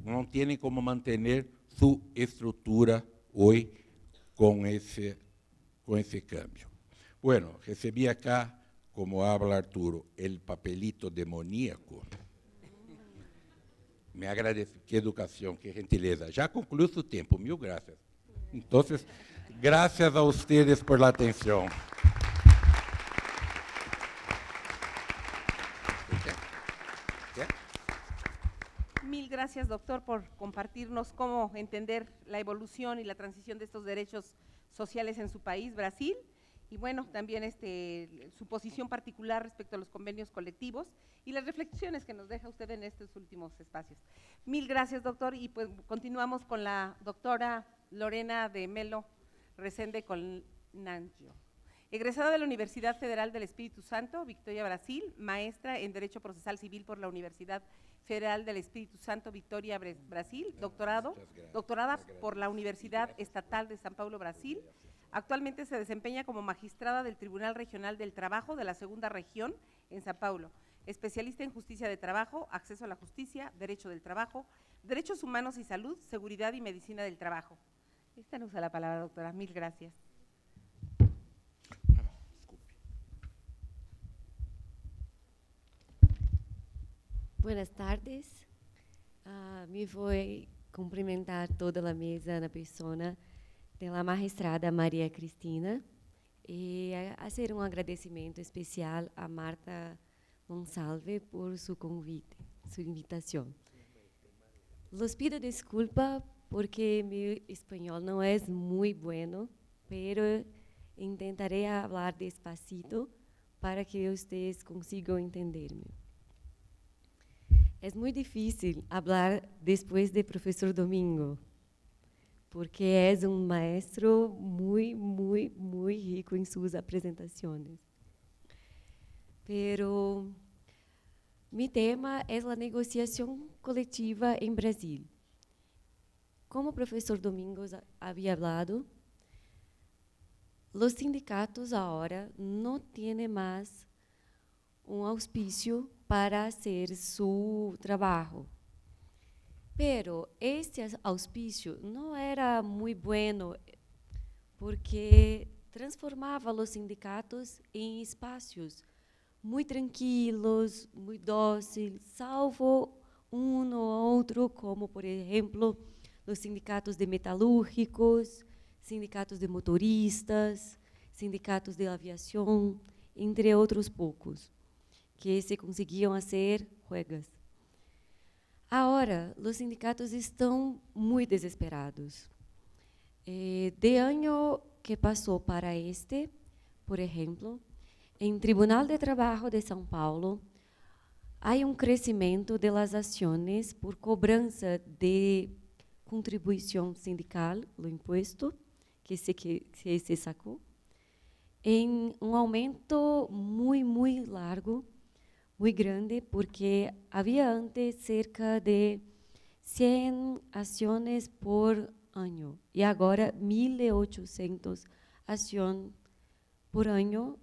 não têm como manter sua estrutura hoje com esse cambio. Bueno, recebi acá, como habla Arturo, el papelito demoníaco. Me agradece, que educação, que gentileza. Já concluiu seu tempo, mil graças. Então, graças a ustedes por la atenção. Mil gracias, doctor, por compartirnos cómo entender la evolución y la transición de estos derechos sociales en su país, Brasil, y bueno, también su posición particular respecto a los convenios colectivos y las reflexiones que nos deja usted en estos últimos espacios. Mil gracias, doctor, y pues continuamos con la doctora Lorena de Melo Resende Colnangio. Egresada de la Universidad Federal del Espíritu Santo, Victoria, Brasil, maestra en Derecho Procesal Civil por la Universidad Federal del Espíritu Santo, Victoria, Brasil, doctorada por la Universidad Estatal de São Paulo, Brasil. Actualmente se desempeña como magistrada del Tribunal Regional del Trabajo de la Segunda Región en São Paulo, especialista en justicia de trabajo, acceso a la justicia, derecho del trabajo, derechos humanos y salud, seguridad y medicina del trabajo. Esta no usa la palabra, doctora. Mil gracias. Buenas tardes. Me vou cumprimentar toda a mesa na persona da magistrada Maria Cristina e fazer um agradecimento especial a Marta Monsalve por seu convite, sua invitação. Los pido desculpa porque meu espanhol não é muito bueno, pero intentaré falar despacito para que vocês consigam entender-me. É muito difícil falar depois de professor Domingo, porque é maestro muito rico em suas apresentações. Pero mi tema é a negociação coletiva em Brasil. Como o professor Domingos havia falado, os sindicatos agora não têm mais auspício para hacer su trabajo. Pero este auspicio no era muy bueno porque transformaba los sindicatos en espacios muy tranquilos, muy dóciles, salvo uno u otro, como por ejemplo los sindicatos de metalúrgicos, sindicatos de motoristas, sindicatos de aviación, entre otros pocos, que se conseguiam fazer juegas. Agora, os sindicatos estão muito desesperados. De ano que passou para por ejemplo, en Tribunal de Trabajo de São Paulo, hay un crecimiento de las acciones por cobranza de contribución sindical, lo impuesto, que se sacó, en un aumento muy largo, muy grande, porque había antes cerca de 100 acciones por año y ahora 1.800 acciones por año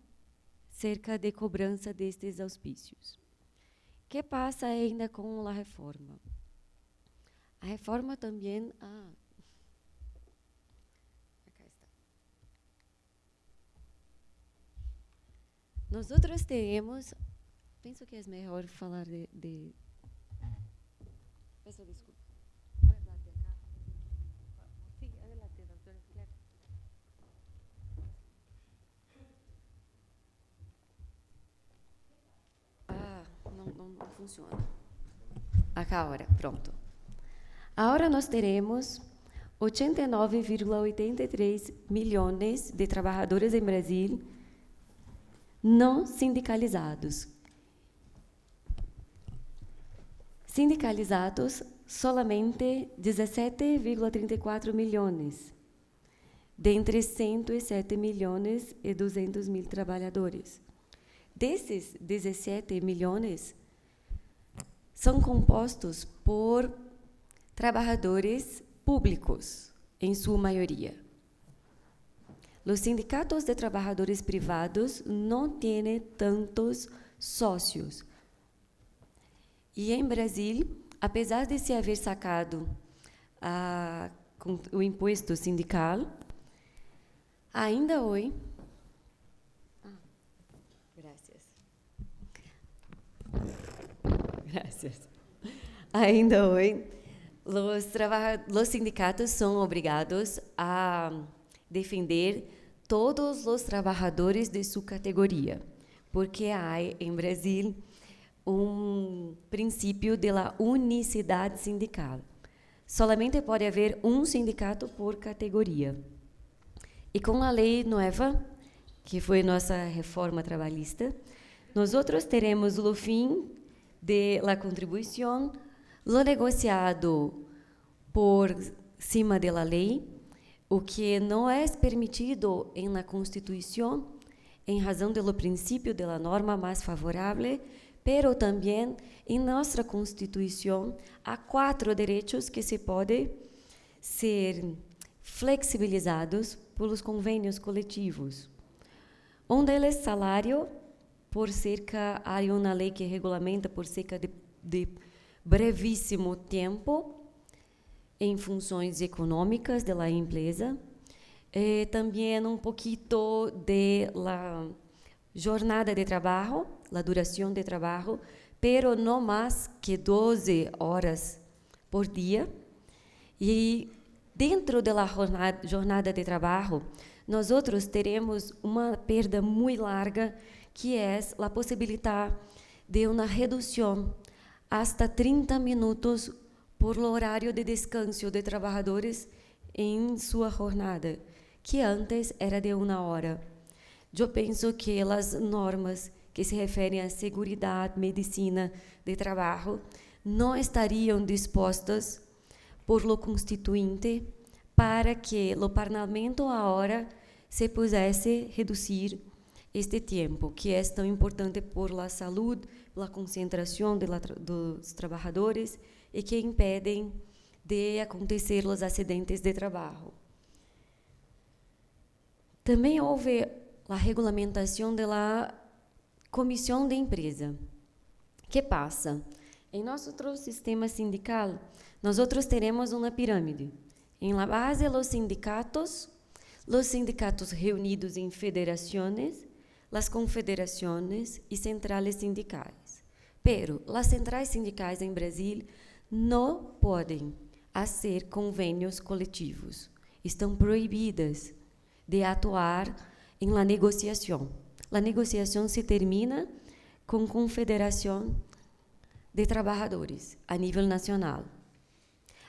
cerca de cobrança destes auspícios. O que passa ainda com a reforma? A reforma também... acá está. Nós temos... Penso que é melhor falar de... Peço desculpa. Sí, adelante, doctora. Claro. Não funciona. Acá agora, pronto. Agora nós teremos 89,83 milhões de trabalhadores em Brasil não sindicalizados. Sindicalizados, solamente 17,34 milhões, dentre 107 milhões e 200 mil trabalhadores. Desses 17 milhões, são compostos por trabalhadores públicos, em sua maioria. Os sindicatos de trabalhadores privados não têm tantos sócios. E em Brasil, apesar de se haver sacado o imposto sindical, ainda hoje... Gracias. Ainda hoje, os sindicatos são obrigados a defender todos os trabalhadores de sua categoria, porque há em Brasil princípio da unicidade sindical. Solamente pode haver sindicato por categoria. E com a lei nova, que foi nossa reforma trabalhista, nós teremos o fim de la contribuição, lo negociado por cima da lei, o que não é permitido em la Constituição, em razão do princípio da norma mais favorável, pero também em nossa Constituição há 4 direitos que se podem ser flexibilizados pelos convênios coletivos. Deles salário, por cerca, há uma lei que regulamenta por cerca de brevíssimo tempo em funções econômicas da empresa. Também pouquinho de la jornada de trabalho, la duração de trabalho, pero não mais que 12 horas por dia. E dentro da jornada de trabalho, nós teremos uma perda muito larga, que é a possibilidade de uma redução hasta 30 minutos por horário de descanso de trabalhadores em sua jornada, que antes era de 1 hora. Eu penso que as normas que se referem à seguridade, medicina de trabalho, não estariam dispostas por lo constituinte para que o parlamento agora se pudesse reduzir este tempo, que é tão importante por la saúde, pela concentração dos trabalhadores e que impedem de acontecer os acidentes de trabalho. Também houve a regulamentação da comissão de empresa. Que passa? Em nosso sistema sindical, nós teremos uma pirâmide. Em la base, os sindicatos reunidos em federações, as confederações e centrais sindicais. Pero, as centrais sindicais em Brasil não podem fazer convênios coletivos. Estão proibidas de atuar em la negociação. A negociação se termina com confederação de trabalhadores a nível nacional.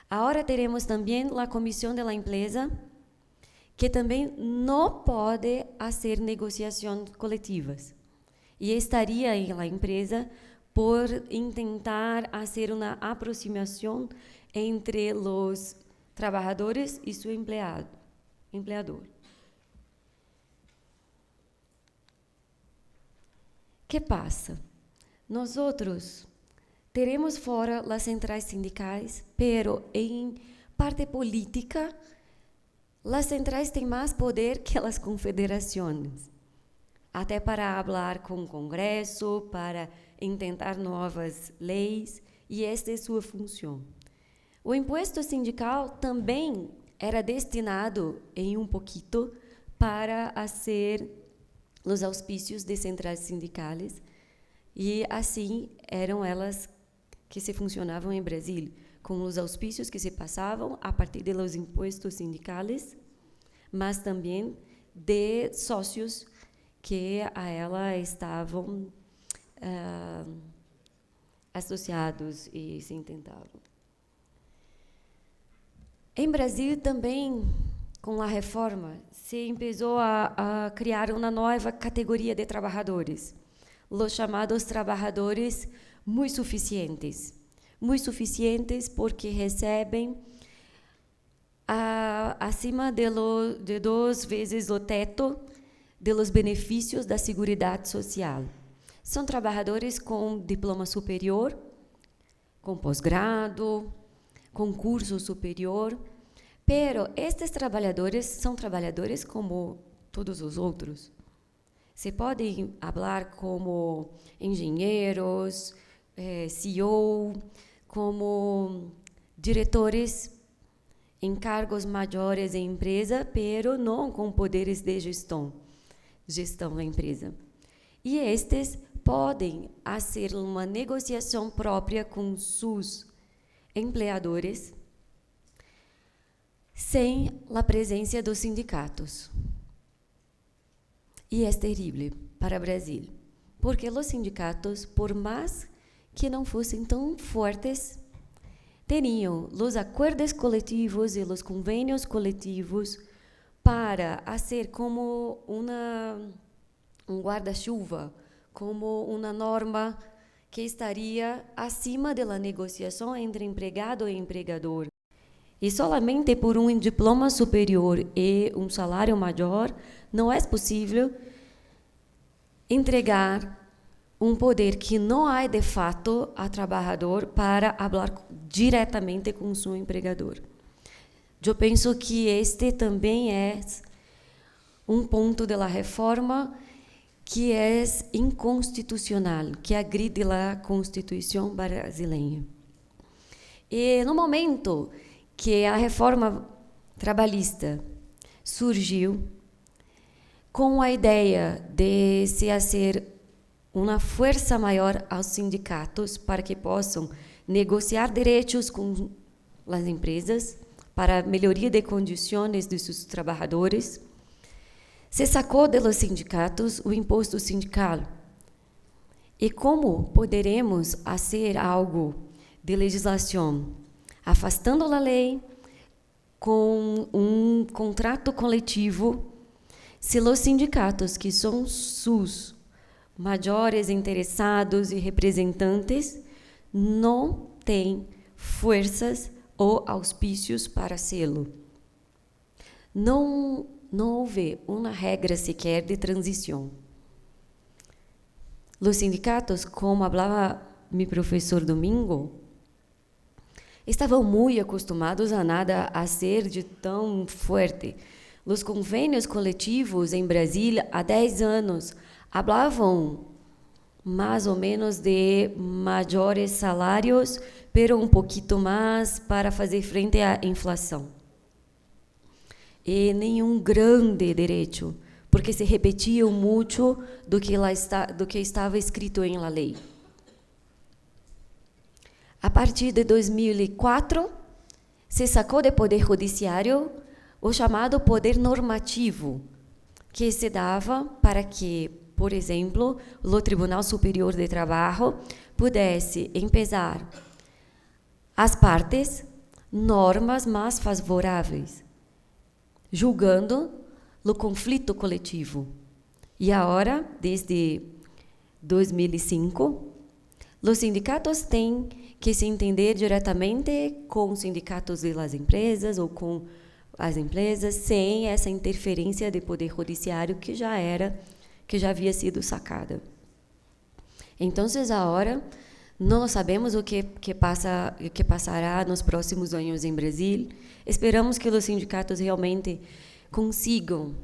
Agora teremos também a comissão da empresa, que também não pode fazer negociações coletivas. E estaria em la empresa por tentar fazer uma aproximação entre os trabalhadores e seu empleador. Que passa? Nós outros teremos fora as centrais sindicais, pero em parte política, as centrais têm mais poder que as confederações, até para falar com o Congresso, para tentar novas leis, e esta é sua função. O imposto sindical também era destinado, em pouquinho, para fazer os auspícios de centrais sindicais, e assim eram elas que se funcionavam em Brasília, com os auspícios que se passavam a partir de los impostos sindicais, mas também de sócios que a ela estavam associados e se intentavam. Em Brasil também, com a reforma, se começou a criar uma nova categoria de trabalhadores, os chamados trabalhadores muito suficientes. Muito suficientes porque recebem acima de 2 vezes o teto de los benefícios da Seguridade Social. São trabalhadores com diploma superior, com pós-grado, com curso superior, pero estes trabalhadores são trabalhadores como todos os outros. Se podem falar como engenheiros, CEO, como diretores em cargos maiores em empresa, pero não com poderes de gestão da empresa. E estes podem fazer uma negociação própria com seus empregadores sem a presença dos sindicatos. E é terrível para o Brasil, porque os sindicatos, por mais que não fossem tão fortes, teriam os acordos coletivos e os convênios coletivos para fazer como um guarda-chuva, como uma norma que estaria acima da negociação entre empregado e empregador. E solamente por um diploma superior e um salário maior não é possível entregar um poder que não há de fato a trabalhador para falar diretamente com seu empregador. Eu penso que este também é um ponto da reforma que é inconstitucional, que agride a Constituição brasileira. E no momento que a reforma trabalhista surgiu com a ideia de se fazer uma força maior aos sindicatos para que possam negociar direitos com as empresas para a melhoria de condições de seus trabalhadores, se sacou de los sindicatos o imposto sindical. E como poderemos fazer algo de legislação afastando a lei com um contrato coletivo se os sindicatos, que são seus maiores interessados e representantes, não têm forças ou auspícios para sê-lo? Não houve uma regra sequer de transição. Os sindicatos, como falava meu professor Domingo, estavam muito acostumados a nada a ser de tão forte. Os convênios coletivos em Brasília, há 10 anos, falavam mais ou menos de maiores salários, pero um pouquinho mais para fazer frente à inflação. E nenhum grande direito, porque se repetiam muito do que estava escrito em la lei. A partir de 2004, se sacou do Poder Judiciário o chamado poder normativo, que se dava para que, por exemplo, o Tribunal Superior de Trabalho pudesse empezar as partes normas mais favoráveis. julgando o conflito coletivo. E agora, desde 2005, os sindicatos têm que se entender diretamente com os sindicatos das empresas ou com as empresas, sem essa interferência do poder judiciário que já havia sido sacada. Então, agora, não sabemos o que passará nos próximos anos em Brasil. Esperamos que os sindicatos realmente consigam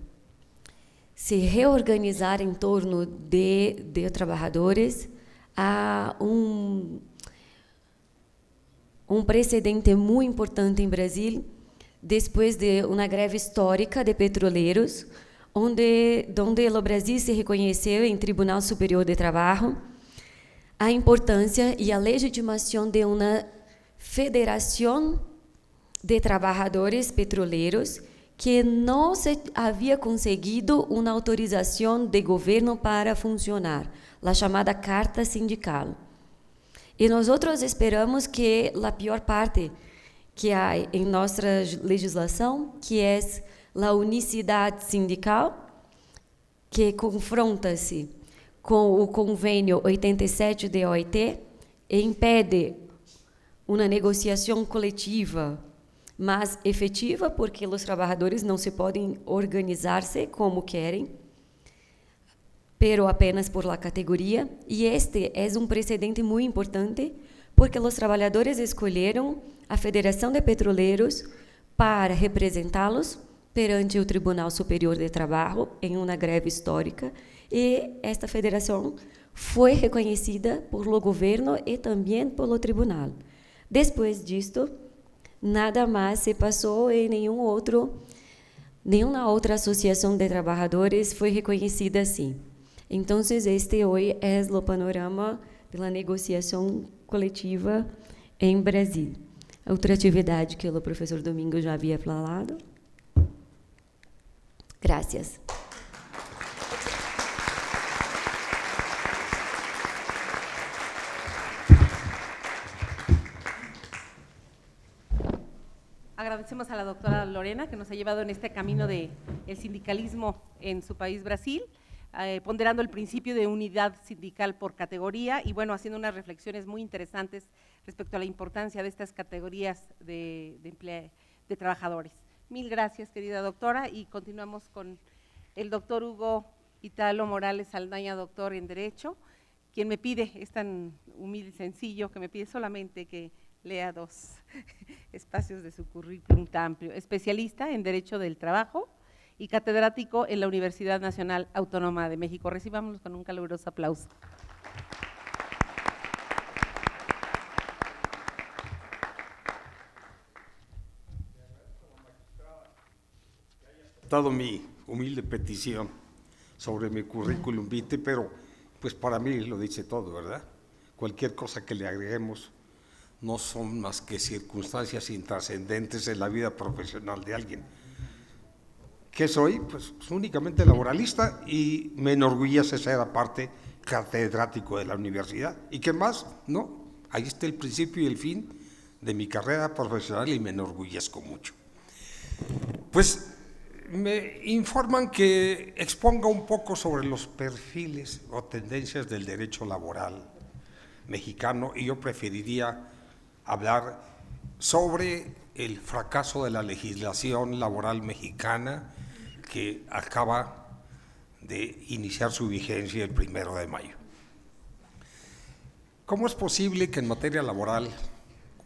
se reorganizar em torno de trabalhadores. Há um precedente muito importante em Brasil, depois de uma greve histórica de petroleiros, onde o Brasil se reconheceu em Tribunal Superior de Trabalho a importância e a legitimação de uma federação de trabalhadores petroleiros que não se havia conseguido uma autorização de governo para funcionar, a chamada Carta Sindical. E nós esperamos que a pior parte que há em nossa legislação, que é a unicidade sindical, que confronta-se com o convênio 87 da OIT e impede uma negociação coletiva mais efetiva, porque os trabalhadores não se podem organizar-se como querem, pero apenas por la categoria. E este é um precedente muito importante, porque os trabalhadores escolheram a Federação de Petroleiros para representá-los perante o Tribunal Superior de Trabalho em uma greve histórica, e esta federação foi reconhecida por o governo e também pelo tribunal. Depois disto, nada mais se passou e nenhuma outra associação de trabalhadores foi reconhecida assim. Então, este hoje é o panorama da negociação coletiva em Brasil. Outra atividade que o professor Domingos já havia falado. Gracias. Agradecemos a la doctora Lorena, que nos ha llevado en este camino del sindicalismo en su país, Brasil, ponderando el principio de unidad sindical por categoría y, bueno, haciendo unas reflexiones muy interesantes respecto a la importancia de estas categorías de trabajadores. Mil gracias, querida doctora, y continuamos con el doctor Hugo Italo Morales Saldaña, doctor en Derecho, quien me pide, es tan humilde y sencillo, que me pide solamente que lea 2 espacios de su currículum tan amplio. Especialista en Derecho del Trabajo y catedrático en la Universidad Nacional Autónoma de México. Recibámoslos con un caluroso aplauso. Dado mi humilde petición sobre mi currículum vitae, pero pues para mí lo dice todo, ¿verdad? Cualquier cosa que le agreguemos no son más que circunstancias intrascendentes en la vida profesional de alguien. ¿Qué soy? Pues únicamente laboralista, y me enorgullece ser aparte catedrático de la universidad. ¿Y qué más? No, ahí está el principio y el fin de mi carrera profesional y me enorgullezco mucho. Pues me informan que exponga un poco sobre los perfiles o tendencias del derecho laboral mexicano, y yo preferiría hablar sobre el fracaso de la legislación laboral mexicana que acaba de iniciar su vigencia el 1 de mayo. ¿Cómo es posible que en materia laboral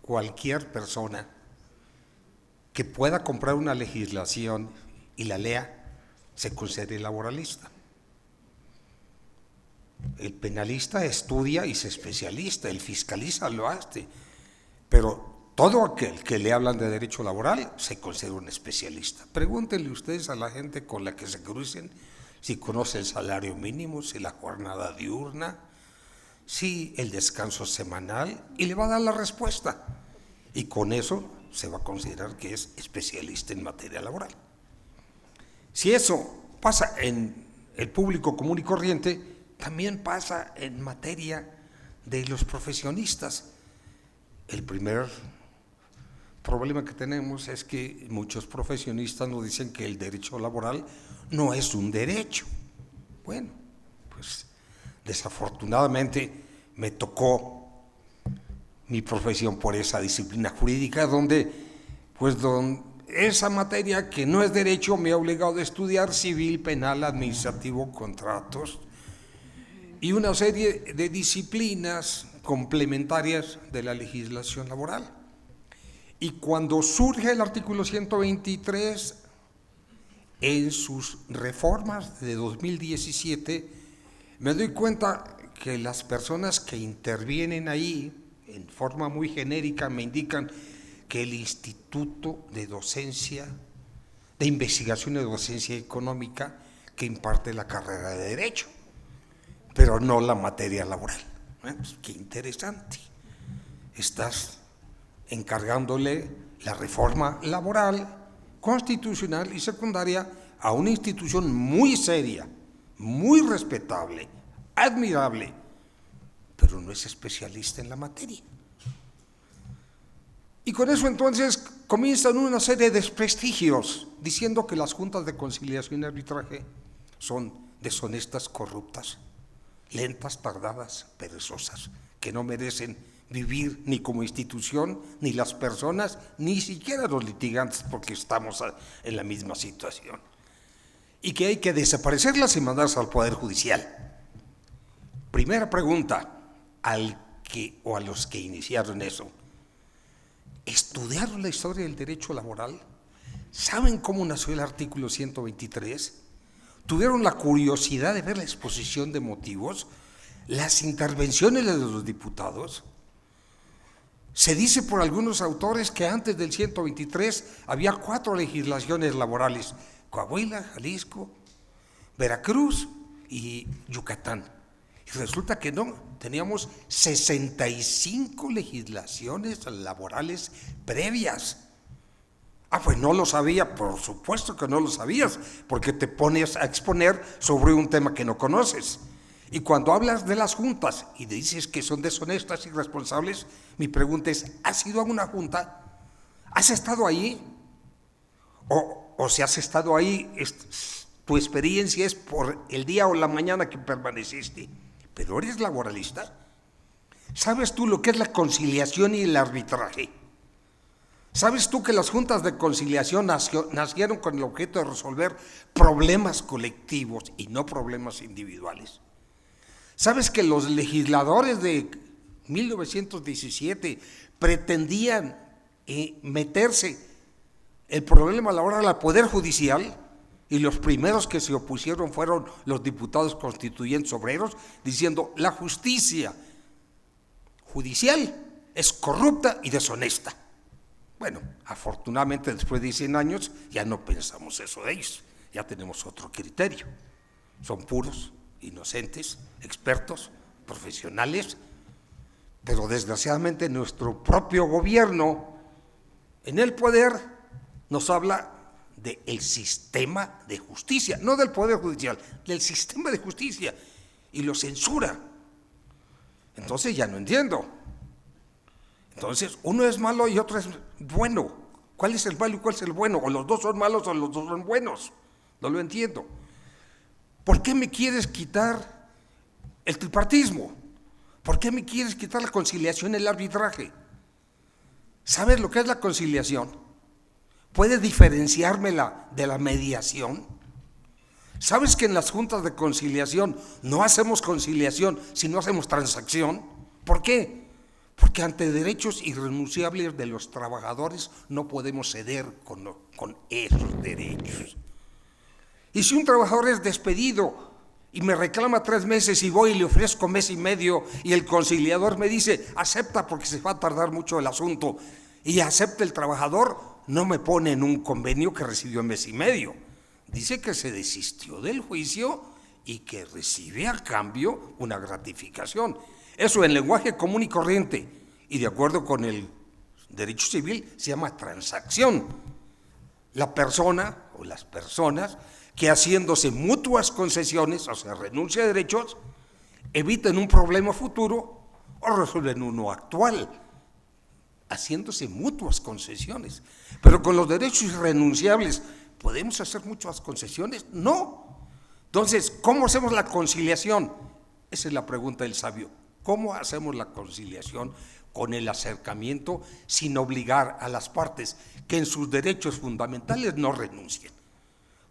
cualquier persona que pueda comprar una legislación y la lea se considere laboralista? El penalista estudia y se especializa, el fiscalista lo hace, pero todo aquel que le hablan de derecho laboral se considera un especialista. Pregúntenle ustedes a la gente con la que se crucen si conoce el salario mínimo, si la jornada diurna, si el descanso semanal, y le va a dar la respuesta. Y con eso se va a considerar que es especialista en materia laboral. Si eso pasa en el público común y corriente, también pasa en materia de los profesionistas. El primer problema que tenemos es que muchos profesionistas nos dicen que el derecho laboral no es un derecho. Bueno, pues desafortunadamente me tocó mi profesión por esa disciplina jurídica donde esa materia que no es derecho me ha obligado a estudiar civil, penal, administrativo, contratos y una serie de disciplinas complementarias de la legislación laboral. Y cuando surge el artículo 123, en sus reformas de 2017, me doy cuenta que las personas que intervienen ahí, en forma muy genérica, me indican que el Instituto de Docencia, de Investigación y Docencia Económica, que imparte la carrera de Derecho, pero no la materia laboral. Pues, qué interesante. Estás encargándole la reforma laboral, constitucional y secundaria a una institución muy seria, muy respetable, admirable, pero no es especialista en la materia. Y con eso entonces comienzan una serie de desprestigios, diciendo que las juntas de conciliación y arbitraje son deshonestas, corruptas, lentas, tardadas, perezosas, que no merecen vivir ni como institución, ni las personas, ni siquiera los litigantes, porque estamos en la misma situación. Y que hay que desaparecerlas y mandarlas al Poder Judicial. Primera pregunta, a los que iniciaron eso. ¿Estudiaron la historia del derecho laboral? ¿Saben cómo nació el artículo 123? ¿Tuvieron la curiosidad de ver la exposición de motivos? ¿Las intervenciones de los diputados? Se dice por algunos autores que antes del 123 había 4 legislaciones laborales: Coahuila, Jalisco, Veracruz y Yucatán. Y resulta que no, teníamos 65 legislaciones laborales previas. Pues no lo sabía, por supuesto que no lo sabías, porque te pones a exponer sobre un tema que no conoces. Y cuando hablas de las juntas y dices que son deshonestas y irresponsables, mi pregunta es, ¿has ido a una junta? ¿Has estado ahí? O si has estado ahí, tu experiencia es por el día o la mañana que permaneciste. ¿Pero eres laboralista? ¿Sabes tú lo que es la conciliación y el arbitraje? ¿Sabes tú que las juntas de conciliación nacieron con el objeto de resolver problemas colectivos y no problemas individuales? ¿Sabes que los legisladores de 1917 pretendían meterse el problema laboral al Poder Judicial? Y los primeros que se opusieron fueron los diputados constituyentes obreros, diciendo la justicia judicial es corrupta y deshonesta. Bueno, afortunadamente después de 100 años ya no pensamos eso de ellos, ya tenemos otro criterio. Son puros, inocentes, expertos, profesionales, pero desgraciadamente nuestro propio gobierno en el poder nos habla del sistema de justicia, no del Poder Judicial, del sistema de justicia, y lo censura. Entonces ya no entiendo. Entonces uno es malo y otro es bueno. ¿Cuál es el malo y cuál es el bueno? O los dos son malos o los dos son buenos. No lo entiendo. ¿Por qué me quieres quitar el tripartismo? ¿Por qué me quieres quitar la conciliación y el arbitraje? ¿Sabes lo que es la conciliación? ¿Puedes diferenciármela de la mediación? ¿Sabes que en las juntas de conciliación no hacemos conciliación, sino hacemos transacción? ¿Por qué? Porque ante derechos irrenunciables de los trabajadores no podemos ceder con esos derechos. Y si un trabajador es despedido y me reclama 3 meses y voy y le ofrezco 1 mes y medio y el conciliador me dice, acepta porque se va a tardar mucho el asunto, y acepta el trabajador, no me pone en un convenio que recibió 1 mes y medio. Dice que se desistió del juicio y que recibe a cambio una gratificación. Eso en lenguaje común y corriente y de acuerdo con el derecho civil se llama transacción. La persona o las personas que haciéndose mutuas concesiones, o sea, renuncia a derechos, eviten un problema futuro o resuelven uno actual. haciéndose mutuas concesiones. Pero con los derechos irrenunciables, ¿podemos hacer muchas concesiones? No. Entonces, ¿cómo hacemos la conciliación? Esa es la pregunta del sabio. ¿Cómo hacemos la conciliación con el acercamiento sin obligar a las partes que en sus derechos fundamentales no renuncien?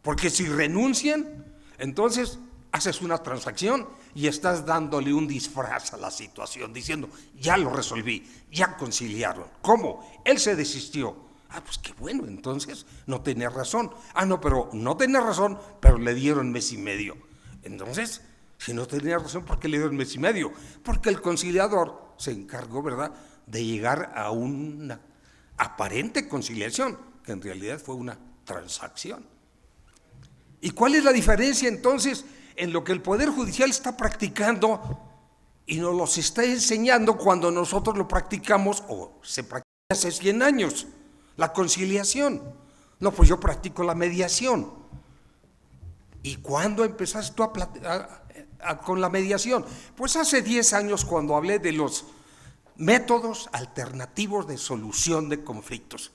Porque si renuncian, entonces haces una transacción y estás dándole un disfraz a la situación, diciendo, ya lo resolví, ya conciliaron. ¿Cómo? Él se desistió. Ah, pues qué bueno, entonces no tenía razón. Ah, no, pero no tenía razón, pero le dieron mes y medio. Entonces, si no tenía razón, ¿por qué le dieron mes y medio? Porque el conciliador se encargó, ¿verdad?, de llegar a una aparente conciliación, que en realidad fue una transacción. ¿Y cuál es la diferencia entonces en lo que el Poder Judicial está practicando y nos los está enseñando cuando nosotros lo practicamos o se practica hace 100 años? La conciliación. No, pues yo practico la mediación. ¿Y cuándo empezaste tú con la mediación? Pues hace 10 años, cuando hablé de los métodos alternativos de solución de conflictos.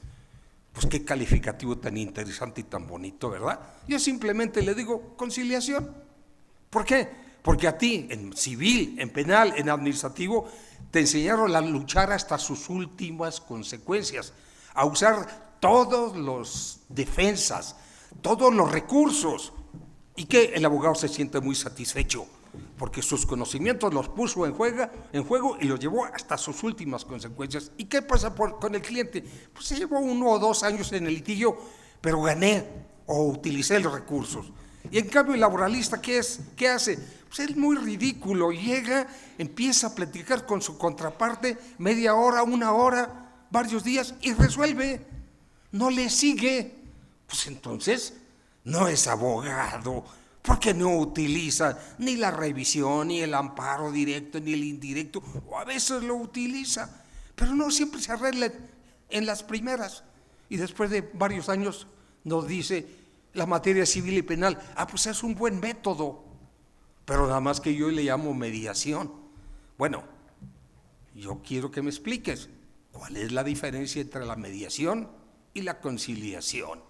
Pues qué calificativo tan interesante y tan bonito, ¿verdad? Yo simplemente le digo conciliación. ¿Por qué? Porque a ti, en civil, en penal, en administrativo, te enseñaron a luchar hasta sus últimas consecuencias, a usar todos los defensas, todos los recursos, y que el abogado se siente muy satisfecho, porque sus conocimientos los puso en juego y los llevó hasta sus últimas consecuencias. ¿Y qué pasa con el cliente? Pues se llevó 1 o 2 años en el litigio, pero gané o utilicé los recursos. Y en cambio el laboralista, ¿qué hace? Pues es muy ridículo, llega, empieza a platicar con su contraparte media hora, 1 hora, varios días y resuelve, no le sigue. Pues entonces no es abogado, porque no utiliza ni la revisión, ni el amparo directo, ni el indirecto, o a veces lo utiliza, pero no siempre se arregla en las primeras. Y después de varios años nos dice la materia civil y penal, pues es un buen método, pero nada más que yo le llamo mediación. Bueno, yo quiero que me expliques cuál es la diferencia entre la mediación y la conciliación.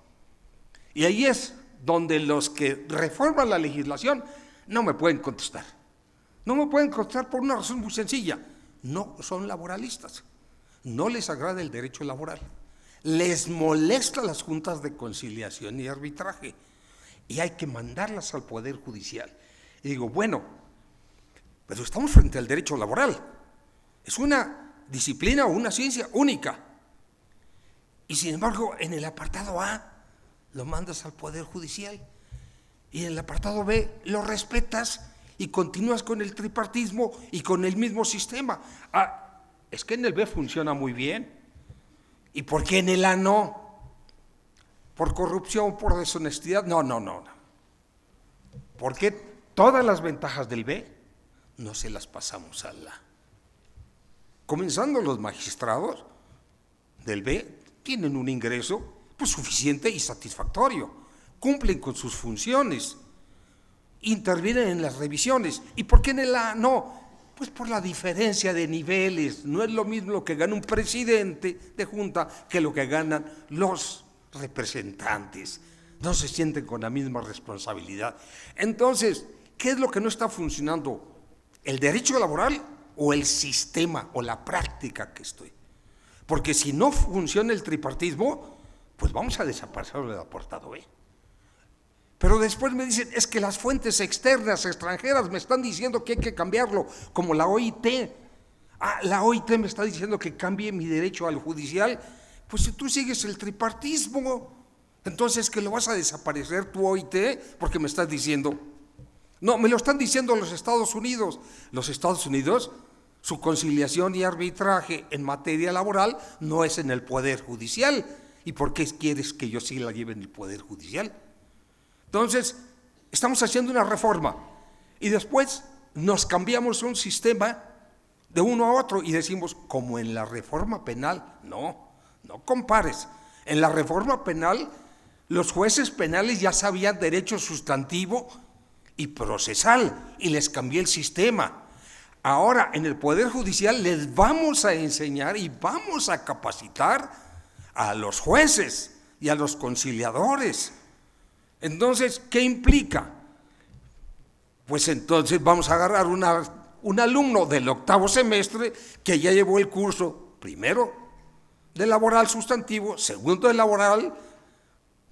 Y ahí es donde los que reforman la legislación no me pueden contestar. No me pueden contestar por una razón muy sencilla. No son laboralistas. No les agrada el derecho laboral. Les molesta las juntas de conciliación y arbitraje. Y hay que mandarlas al Poder Judicial. Y digo, bueno, pero estamos frente al derecho laboral. Es una disciplina o una ciencia única. Y sin embargo, en el apartado A, lo mandas al Poder Judicial, y en el apartado B lo respetas y continúas con el tripartismo y con el mismo sistema. Es que en el B funciona muy bien. ¿Y por qué en el A no? ¿Por corrupción, por deshonestidad? No. Porque todas las ventajas del B no se las pasamos al A. Comenzando los magistrados del B tienen un ingreso pues suficiente y satisfactorio, cumplen con sus funciones, intervienen en las revisiones. ¿Y por qué en el A no? Pues por la diferencia de niveles. No es lo mismo lo que gana un presidente de junta que lo que ganan los representantes. No se sienten con la misma responsabilidad. Entonces, ¿qué es lo que no está funcionando? ¿El derecho laboral o el sistema o la práctica que estoy? Porque si no funciona el tripartismo, pues vamos a desaparecer el apartado B. Pero después me dicen, es que las fuentes externas, extranjeras, me están diciendo que hay que cambiarlo, como la OIT. La OIT me está diciendo que cambie mi derecho al judicial. Pues si tú sigues el tripartismo, entonces que lo vas a desaparecer tu OIT, porque me estás diciendo. No, me lo están diciendo los Estados Unidos. Los Estados Unidos, su conciliación y arbitraje en materia laboral no es en el Poder Judicial. ¿Y por qué quieres que yo sí la lleve en el Poder Judicial? Entonces, estamos haciendo una reforma y después nos cambiamos un sistema de uno a otro y decimos, como en la reforma penal. No compares. En la reforma penal, los jueces penales ya sabían derecho sustantivo y procesal y les cambié el sistema. Ahora, en el Poder Judicial les vamos a enseñar y vamos a capacitar a los jueces y a los conciliadores. Entonces, ¿qué implica? Pues entonces vamos a agarrar un alumno del 8º semestre que ya llevó el curso, primero de laboral sustantivo, segundo de laboral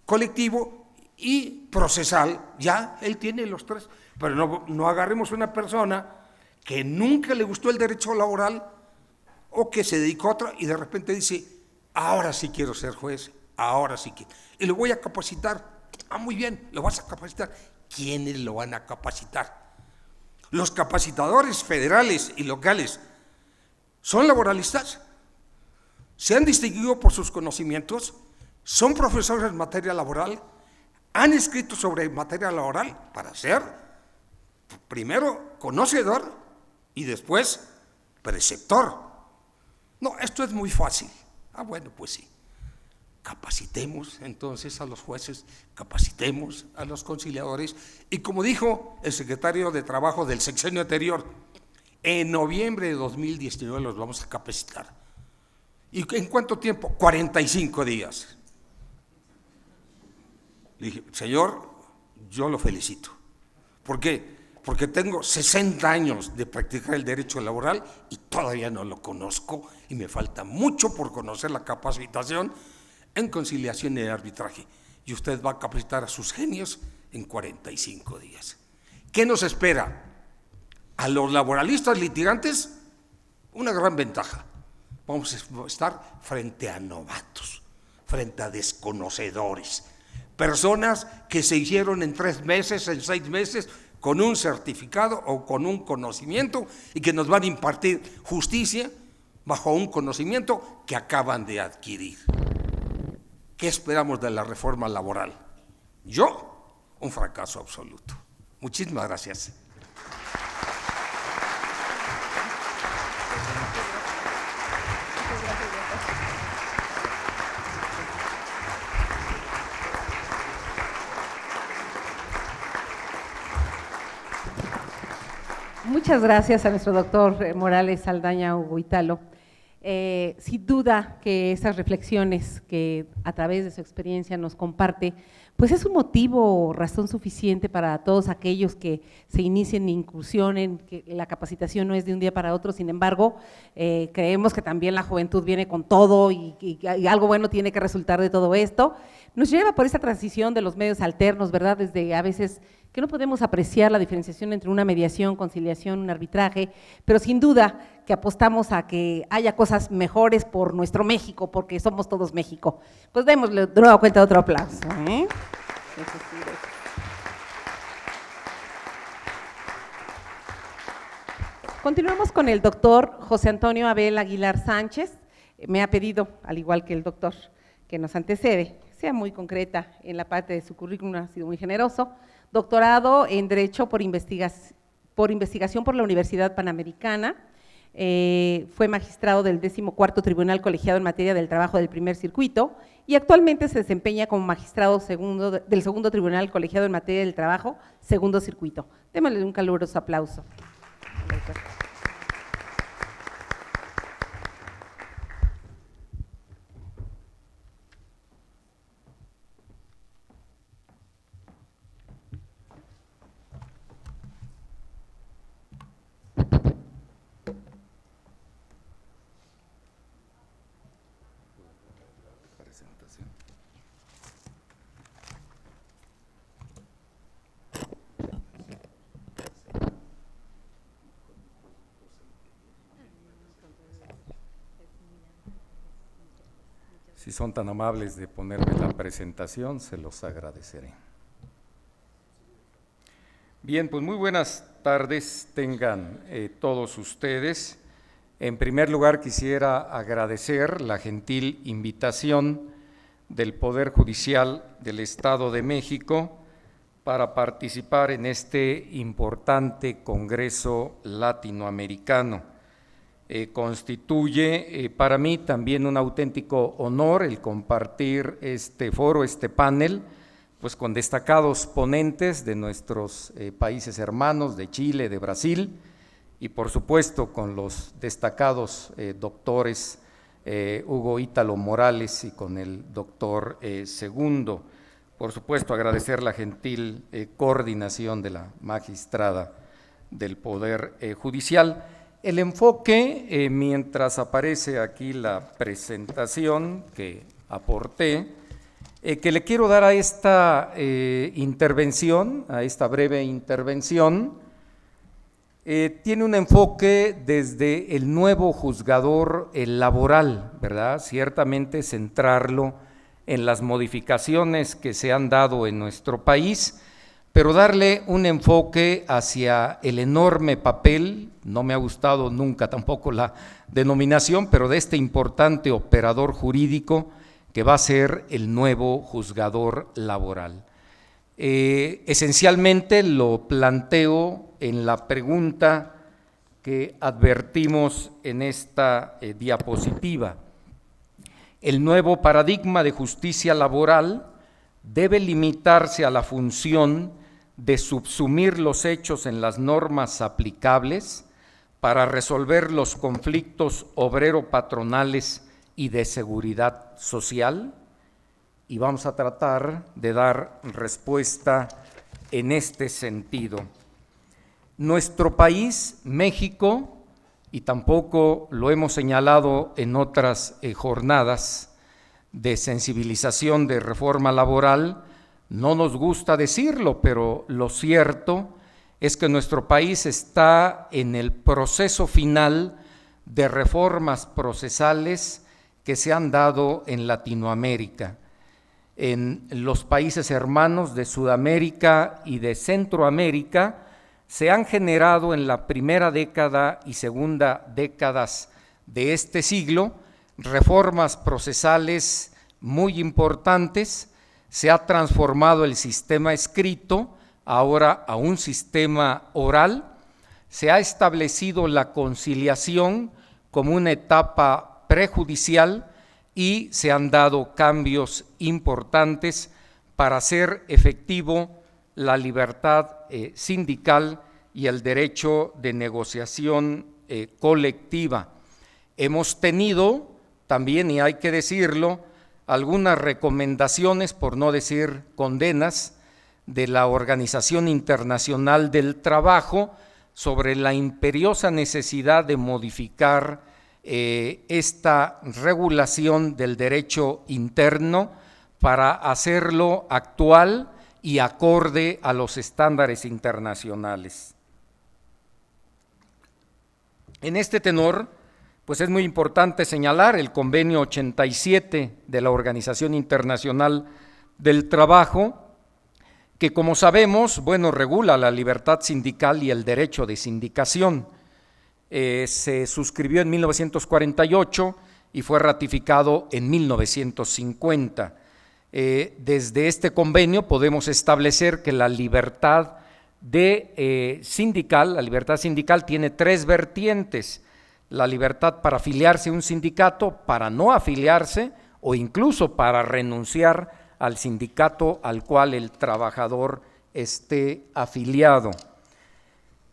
colectivo y procesal. Ya él tiene los 3, pero no agarremos una persona que nunca le gustó el derecho laboral o que se dedicó a otra y de repente dice, ahora sí quiero ser juez, ahora sí quiero, y lo voy a capacitar. Ah, muy bien, lo vas a capacitar. ¿Quiénes lo van a capacitar? Los capacitadores federales y locales son laboralistas, se han distinguido por sus conocimientos, son profesores en materia laboral, han escrito sobre materia laboral para ser primero conocedor y después preceptor. No, esto es muy fácil. Ah, bueno, pues sí. Capacitemos entonces a los jueces, capacitemos a los conciliadores y como dijo el secretario de Trabajo del sexenio anterior, en noviembre de 2019 los vamos a capacitar. ¿Y en cuánto tiempo? 45 días. Le dije, señor, yo lo felicito. ¿Por qué? Porque tengo 60 años de practicar el derecho laboral y todavía no lo conozco y me falta mucho por conocer la capacitación en conciliación y arbitraje. Y usted va a capacitar a sus genios en 45 días. ¿Qué nos espera? A los laboralistas litigantes, una gran ventaja. Vamos a estar frente a novatos, frente a desconocedores, personas que se hicieron en 3 meses, en 6 meses, con un certificado o con un conocimiento y que nos van a impartir justicia bajo un conocimiento que acaban de adquirir. ¿Qué esperamos de la reforma laboral? Yo, un fracaso absoluto. Muchísimas gracias. Muchas gracias a nuestro doctor Morales Saldaña Huguitalo. Sin duda que esas reflexiones que a través de su experiencia nos comparte, pues es un motivo o razón suficiente para todos aquellos que se inicien e incursionen, que la capacitación no es de un día para otro. Sin embargo, creemos que también la juventud viene con todo y algo bueno tiene que resultar de todo esto. Nos lleva por esta transición de los medios alternos, ¿verdad? Desde a veces que no podemos apreciar la diferenciación entre una mediación, conciliación, un arbitraje, pero sin duda que apostamos a que haya cosas mejores por nuestro México, porque somos todos México. Pues démosle de nueva cuenta otro aplauso. Continuamos con el doctor José Antonio Abel Aguilar Sánchez. Me ha pedido, al igual que el doctor que nos antecede, sea muy concreta en la parte de su currículum, ha sido muy generoso. Doctorado en Derecho por investigación por la Universidad Panamericana, fue magistrado del 14º Tribunal Colegiado en materia del trabajo del primer circuito y actualmente se desempeña como magistrado del 2º Tribunal Colegiado en materia del trabajo, segundo circuito. Démosle un caluroso aplauso. Si son tan amables de ponerme la presentación, se los agradeceré. Bien, pues muy buenas tardes tengan todos ustedes. En primer lugar, quisiera agradecer la gentil invitación del Poder Judicial del Estado de México para participar en este importante Congreso Latinoamericano. Constituye para mí también un auténtico honor el compartir este foro, este panel, pues con destacados ponentes de nuestros países hermanos, de Chile, de Brasil, y por supuesto con los destacados doctores Hugo Ítalo Morales y con el doctor Segundo. Por supuesto, agradecer la gentil coordinación de la magistrada del Poder Judicial. El enfoque, mientras aparece aquí la presentación que aporté, que le quiero dar a esta intervención, a esta breve intervención, tiene un enfoque desde el nuevo juzgador laboral, ¿verdad? Ciertamente centrarlo en las modificaciones que se han dado en nuestro país, pero darle un enfoque hacia el enorme papel, no me ha gustado nunca tampoco la denominación, pero de este importante operador jurídico que va a ser el nuevo juzgador laboral. Esencialmente lo planteo en la pregunta que advertimos en esta diapositiva. El nuevo paradigma de justicia laboral debe limitarse a la función de subsumir los hechos en las normas aplicables para resolver los conflictos obrero-patronales y de seguridad social, y vamos a tratar de dar respuesta en este sentido. Nuestro país, México, y tampoco lo hemos señalado en otras jornadas de sensibilización de reforma laboral, no nos gusta decirlo, pero lo cierto es que nuestro país está en el proceso final de reformas procesales que se han dado en Latinoamérica. En los países hermanos de Sudamérica y de Centroamérica se han generado en la primera década y segunda décadas de este siglo reformas procesales muy importantes. Se ha transformado el sistema escrito ahora a un sistema oral. Se ha establecido la conciliación como una etapa prejudicial y se han dado cambios importantes para hacer efectivo la libertad sindical y el derecho de negociación colectiva. Hemos tenido también, y hay que decirlo, algunas recomendaciones, por no decir condenas, de la Organización Internacional del Trabajo sobre la imperiosa necesidad de modificar esta regulación del derecho interno para hacerlo actual y acorde a los estándares internacionales. En este tenor, pues es muy importante señalar el convenio 87 de la Organización Internacional del Trabajo, que como sabemos, bueno, regula la libertad sindical y el derecho de sindicación. Se suscribió en 1948 y fue ratificado en 1950. Desde este convenio podemos establecer que la libertad sindical tiene tres vertientes: la libertad para afiliarse a un sindicato, para no afiliarse o incluso para renunciar al sindicato al cual el trabajador esté afiliado.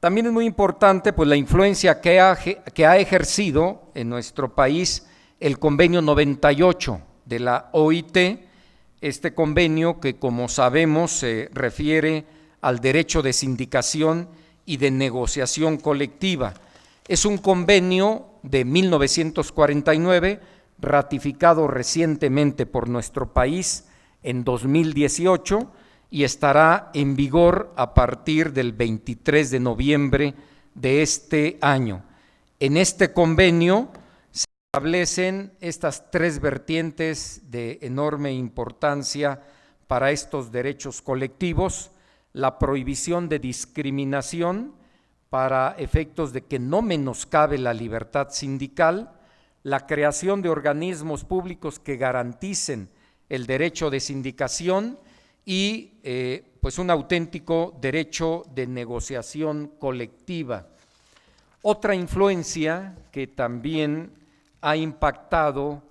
También es muy importante pues, la influencia que ha ejercido en nuestro país el convenio 98 de la OIT, este convenio que, como sabemos, se refiere al derecho de sindicación y de negociación colectiva. Es un convenio de 1949, ratificado recientemente por nuestro país en 2018, y estará en vigor a partir del 23 de noviembre de este año. En este convenio se establecen estas tres vertientes de enorme importancia para estos derechos colectivos: la prohibición de discriminación para efectos de que no menoscabe la libertad sindical, la creación de organismos públicos que garanticen el derecho de sindicación y pues un auténtico derecho de negociación colectiva. Otra influencia que también ha impactado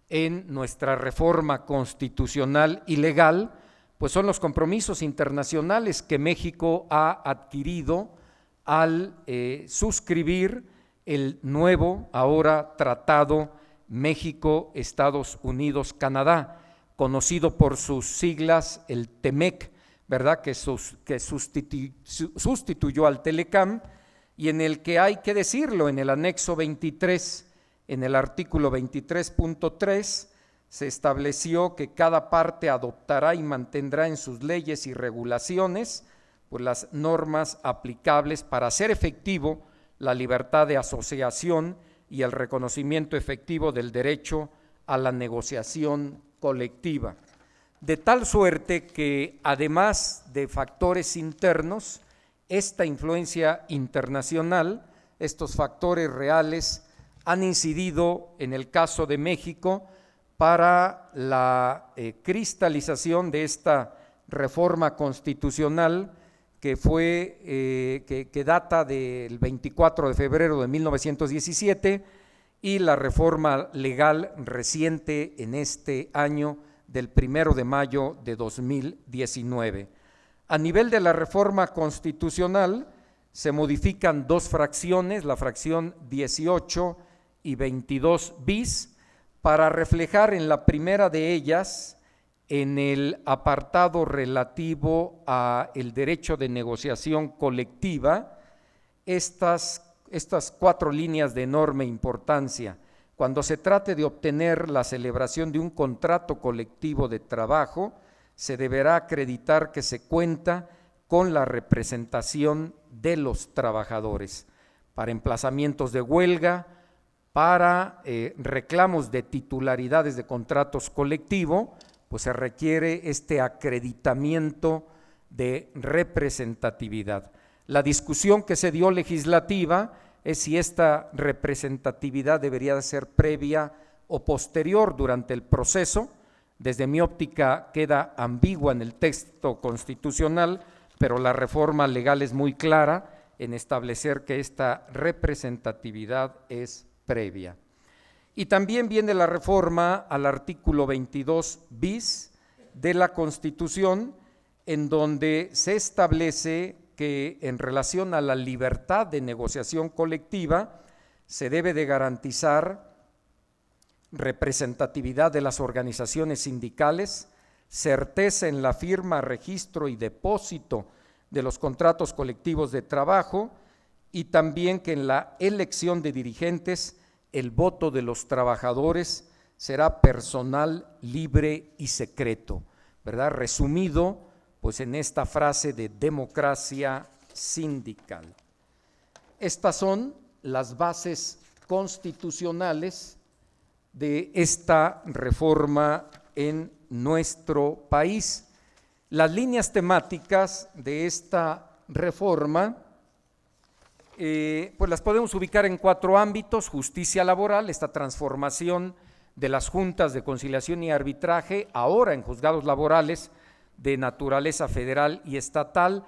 en nuestra reforma constitucional y legal, pues son los compromisos internacionales que México ha adquirido al suscribir el nuevo ahora Tratado México-Estados Unidos-Canadá, conocido por sus siglas el TEMEC, ¿verdad? Que sustituyó al Telecam, y en el que hay que decirlo, en el anexo 23, en el artículo 23.3, se estableció que cada parte adoptará y mantendrá en sus leyes y regulaciones pues, las normas aplicables para hacer efectivo la libertad de asociación y el reconocimiento efectivo del derecho a la negociación colectiva. De tal suerte que, además de factores internos, esta influencia internacional, estos factores reales, han incidido en el caso de México para la cristalización de esta reforma constitucional que data del 24 de febrero de 1917 y la reforma legal reciente en este año del 1 de mayo de 2019. A nivel de la reforma constitucional se modifican dos fracciones, la fracción 18 y 22 bis, para reflejar en la primera de ellas, en el apartado relativo a el derecho de negociación colectiva, estas 4 líneas de enorme importancia. Cuando se trate de obtener la celebración de un contrato colectivo de trabajo, se deberá acreditar que se cuenta con la representación de los trabajadores para emplazamientos de huelga, para reclamos de titularidades de contratos colectivos, pues se requiere este acreditamiento de representatividad. La discusión que se dio legislativa es si esta representatividad debería de ser previa o posterior durante el proceso. Desde mi óptica queda ambigua en el texto constitucional, pero la reforma legal es muy clara en establecer que esta representatividad es previa. Y también viene la reforma al artículo 22 bis de la Constitución, en donde se establece que en relación a la libertad de negociación colectiva se debe de garantizar representatividad de las organizaciones sindicales, certeza en la firma, registro y depósito de los contratos colectivos de trabajo, y también que en la elección de dirigentes el voto de los trabajadores será personal, libre y secreto, ¿verdad? Resumido, pues en esta frase de democracia sindical. Estas son las bases constitucionales de esta reforma en nuestro país. Las líneas temáticas de esta reforma pues las podemos ubicar en 4 ámbitos: justicia laboral, esta transformación de las juntas de conciliación y arbitraje, ahora en juzgados laborales de naturaleza federal y estatal,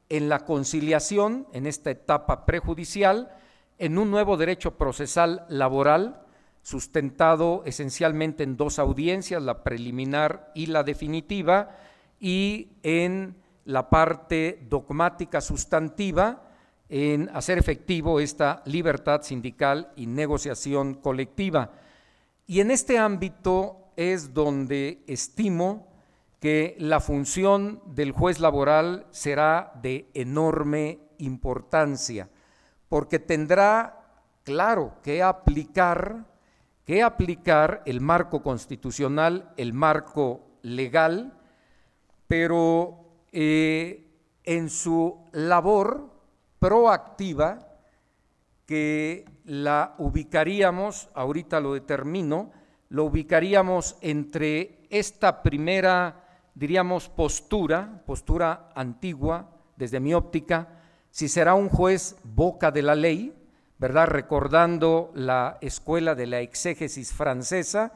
en la conciliación, en esta etapa prejudicial, en un nuevo derecho procesal laboral, sustentado esencialmente en 2 audiencias, la preliminar y la definitiva, y en la parte dogmática sustantiva, en hacer efectivo esta libertad sindical y negociación colectiva. Y en este ámbito es donde estimo que la función del juez laboral será de enorme importancia, porque tendrá, claro, que aplicar el marco constitucional, el marco legal, pero en su labor proactiva, que la ubicaríamos, ahorita lo determino, lo ubicaríamos entre esta primera, diríamos, postura antigua, desde mi óptica, si será un juez boca de la ley, ¿verdad? Recordando la escuela de la exégesis francesa,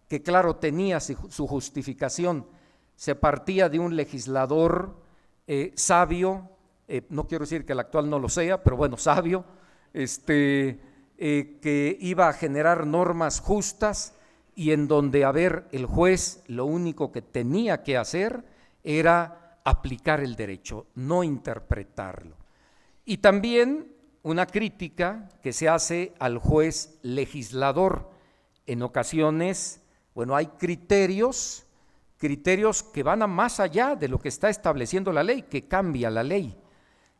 que claro, tenía su justificación, se partía de un legislador sabio, no quiero decir que el actual no lo sea, pero bueno, sabio, que iba a generar normas justas, y en donde, el juez lo único que tenía que hacer era aplicar el derecho, no interpretarlo. Y también una crítica que se hace al juez legislador. En ocasiones, bueno, hay criterios que van a más allá de lo que está estableciendo la ley, que cambia la ley.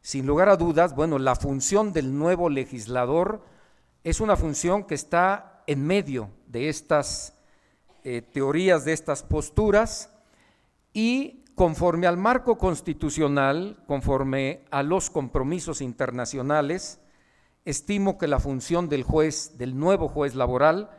Sin lugar a dudas, bueno, la función del nuevo legislador es una función que está en medio de estas teorías, de estas posturas, y conforme al marco constitucional, conforme a los compromisos internacionales, estimo que la función del juez, del nuevo juez laboral,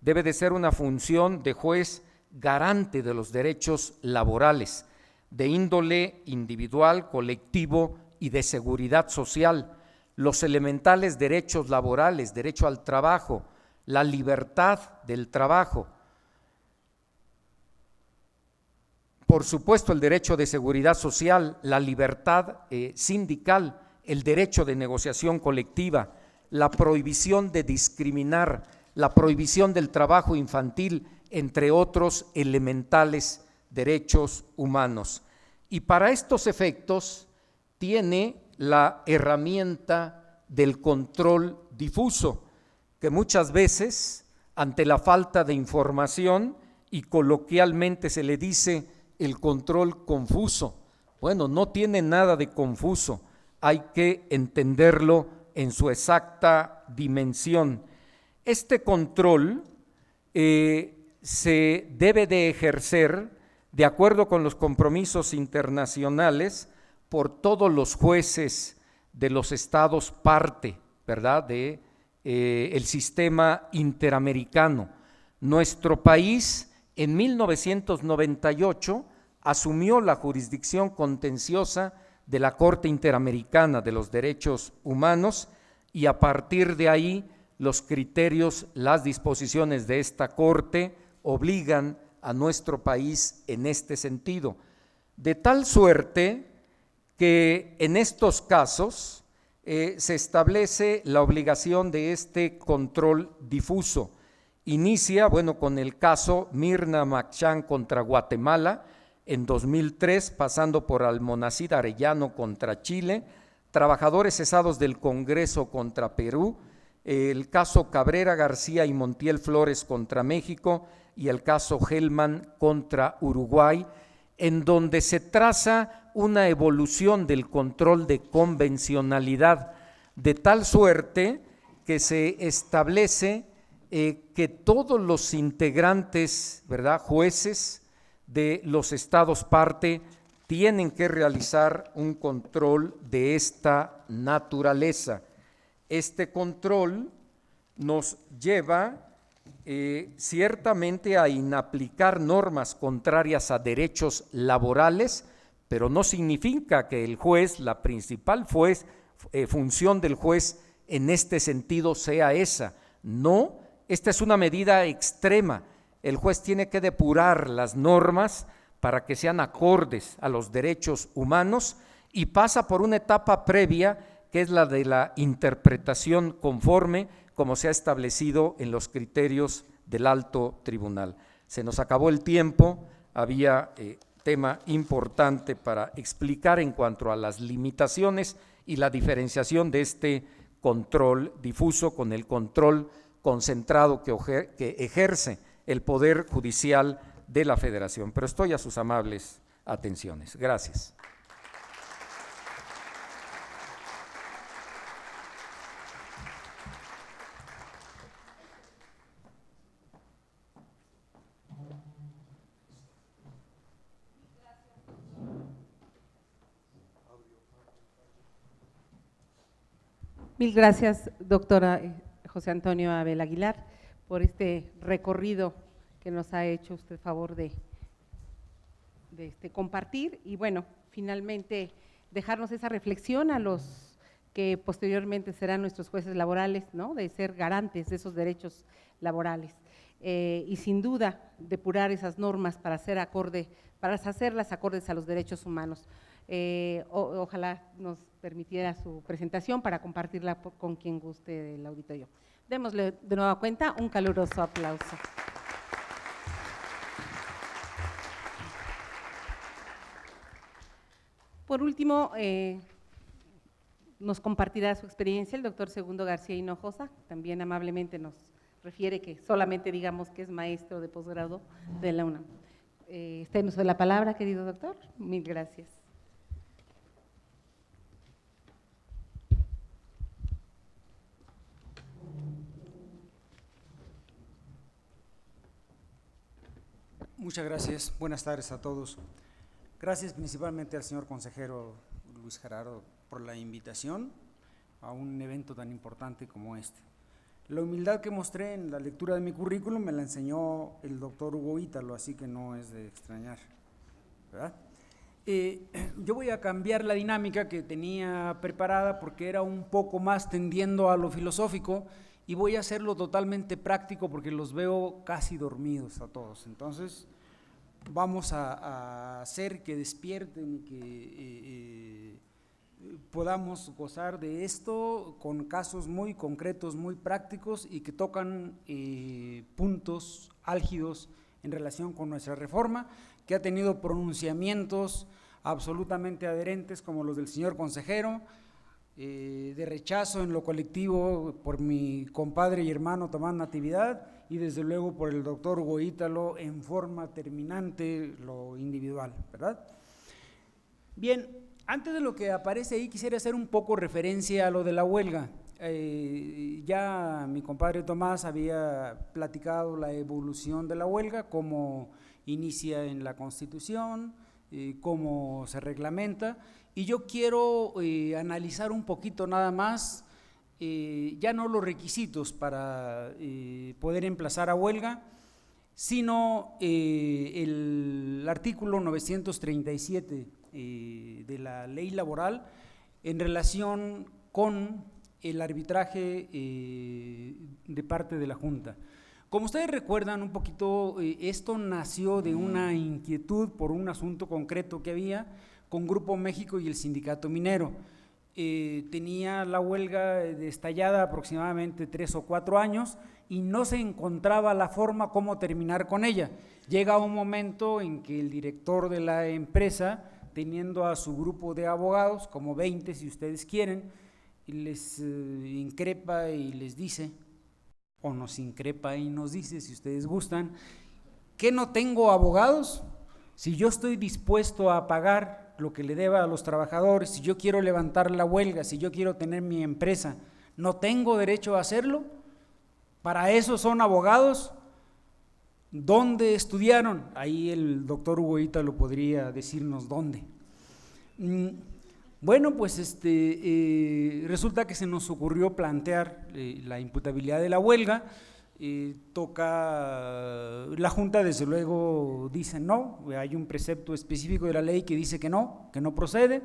debe de ser una función de juez garante de los derechos laborales, de índole individual, colectivo y de seguridad social, los elementales derechos laborales, derecho al trabajo, la libertad del trabajo, por supuesto el derecho de seguridad social, la libertad sindical, el derecho de negociación colectiva, la prohibición de discriminar, la prohibición del trabajo infantil, entre otros elementales derechos humanos. Y para estos efectos tiene la herramienta del control difuso, que muchas veces, ante la falta de información, y coloquialmente se le dice el control confuso. Bueno, no tiene nada de confuso, hay que entenderlo en su exacta dimensión. Este control se debe de ejercer de acuerdo con los compromisos internacionales por todos los jueces de los estados parte, ¿verdad?, de el sistema interamericano. Nuestro país en 1998 asumió la jurisdicción contenciosa de la Corte Interamericana de los Derechos Humanos y a partir de ahí los criterios, las disposiciones de esta Corte obligan a nuestro país en este sentido, de tal suerte que en estos casos se establece la obligación de este control difuso. Inicia, bueno, con el caso Mirna Macchán contra Guatemala en 2003, pasando por Almonacid Arellano contra Chile, trabajadores cesados del Congreso contra Perú, el caso Cabrera García y Montiel Flores contra México y el caso Hellman contra Uruguay, en donde se traza una evolución del control de convencionalidad, de tal suerte que se establece que todos los integrantes, ¿verdad?, jueces de los estados parte tienen que realizar un control de esta naturaleza. Este control nos lleva ciertamente a inaplicar normas contrarias a derechos laborales, pero no significa que el juez, la principal función del juez en este sentido sea esa. No, esta es una medida extrema. El juez tiene que depurar las normas para que sean acordes a los derechos humanos y pasa por una etapa previa que es la de la interpretación conforme como se ha establecido en los criterios del alto tribunal. Se nos acabó el tiempo, había tema importante para explicar en cuanto a las limitaciones y la diferenciación de este control difuso con el control concentrado que ejerce el Poder Judicial de la Federación. Pero estoy a sus amables atenciones. Gracias. Mil gracias, doctora José Antonio Abel Aguilar, por este recorrido que nos ha hecho usted favor de compartir y bueno, finalmente dejarnos esa reflexión a los que posteriormente serán nuestros jueces laborales, ¿no?, de ser garantes de esos derechos laborales y sin duda depurar esas normas para hacerlas acordes a los derechos humanos. Ojalá nos permitiera su presentación para compartirla con quien guste del auditorio. Démosle de nueva cuenta un caluroso aplauso. Por último, Nos compartirá su experiencia el doctor Segundo García Hinojosa, también amablemente nos refiere que solamente digamos que es maestro de posgrado de la UNAM. Está en uso de la palabra, querido doctor. Mil gracias. Muchas gracias. Buenas tardes a todos. Gracias principalmente al señor consejero Luis Gerardo por la invitación a un evento tan importante como este. La humildad que mostré en la lectura de mi currículum me la enseñó el doctor Hugo Ítalo, así que no es de extrañar, ¿verdad? Yo voy a cambiar la dinámica que tenía preparada porque era un poco más tendiendo a lo filosófico y voy a hacerlo totalmente práctico porque los veo casi dormidos a todos. Entonces, vamos a hacer que despierten y que podamos gozar de esto con casos muy concretos, muy prácticos y que tocan puntos álgidos en relación con nuestra reforma, que ha tenido pronunciamientos absolutamente adherentes como los del señor consejero, de rechazo en lo colectivo por mi compadre y hermano Tomás Natividad y desde luego por el doctor Hugo Ítalo en forma terminante lo individual, ¿verdad? Bien, antes de lo que aparece ahí quisiera hacer un poco referencia a lo de la huelga. Ya mi compadre Tomás había platicado la evolución de la huelga, cómo inicia en la Constitución, cómo se reglamenta, y yo quiero analizar un poquito nada más, ya no los requisitos para poder emplazar a huelga, sino el artículo 937 de la ley laboral en relación con el arbitraje de parte de la Junta. Como ustedes recuerdan un poquito, esto nació de una inquietud por un asunto concreto que había con Grupo México y el Sindicato Minero. Tenía la huelga estallada aproximadamente 3 o 4 años y no se encontraba la forma cómo terminar con ella. Llega un momento en que el director de la empresa, teniendo a su grupo de abogados, como 20 si ustedes quieren, les increpa y les dice, o nos increpa y nos dice, si ustedes gustan, ¿que no tengo abogados? Si yo estoy dispuesto a pagar lo que le deba a los trabajadores, si yo quiero levantar la huelga, si yo quiero tener mi empresa, ¿no tengo derecho a hacerlo? ¿Para eso son abogados? ¿Dónde estudiaron? Ahí el doctor Hugo Ítalo podría decirnos dónde. Bueno, pues resulta que se nos ocurrió plantear la imputabilidad de la huelga. Toca, la Junta desde luego dice no, hay un precepto específico de la ley que dice que no procede.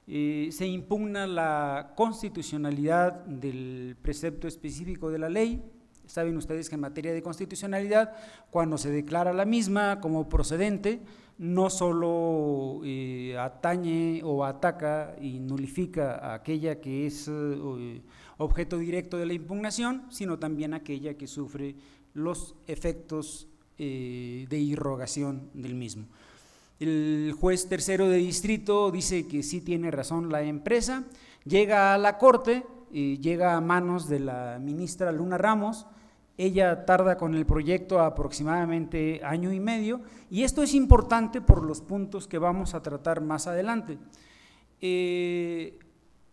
Se impugna la constitucionalidad del precepto específico de la ley. Saben ustedes que en materia de constitucionalidad, cuando se declara la misma como procedente, no solo atañe o ataca y nulifica a aquella que es objeto directo de la impugnación, sino también aquella que sufre los efectos de irrogación del mismo. El juez tercero de distrito dice que sí tiene razón la empresa, llega a la corte, llega a manos de la ministra Luna Ramos. Ella tarda con el proyecto aproximadamente 1 año y medio, y esto es importante por los puntos que vamos a tratar más adelante.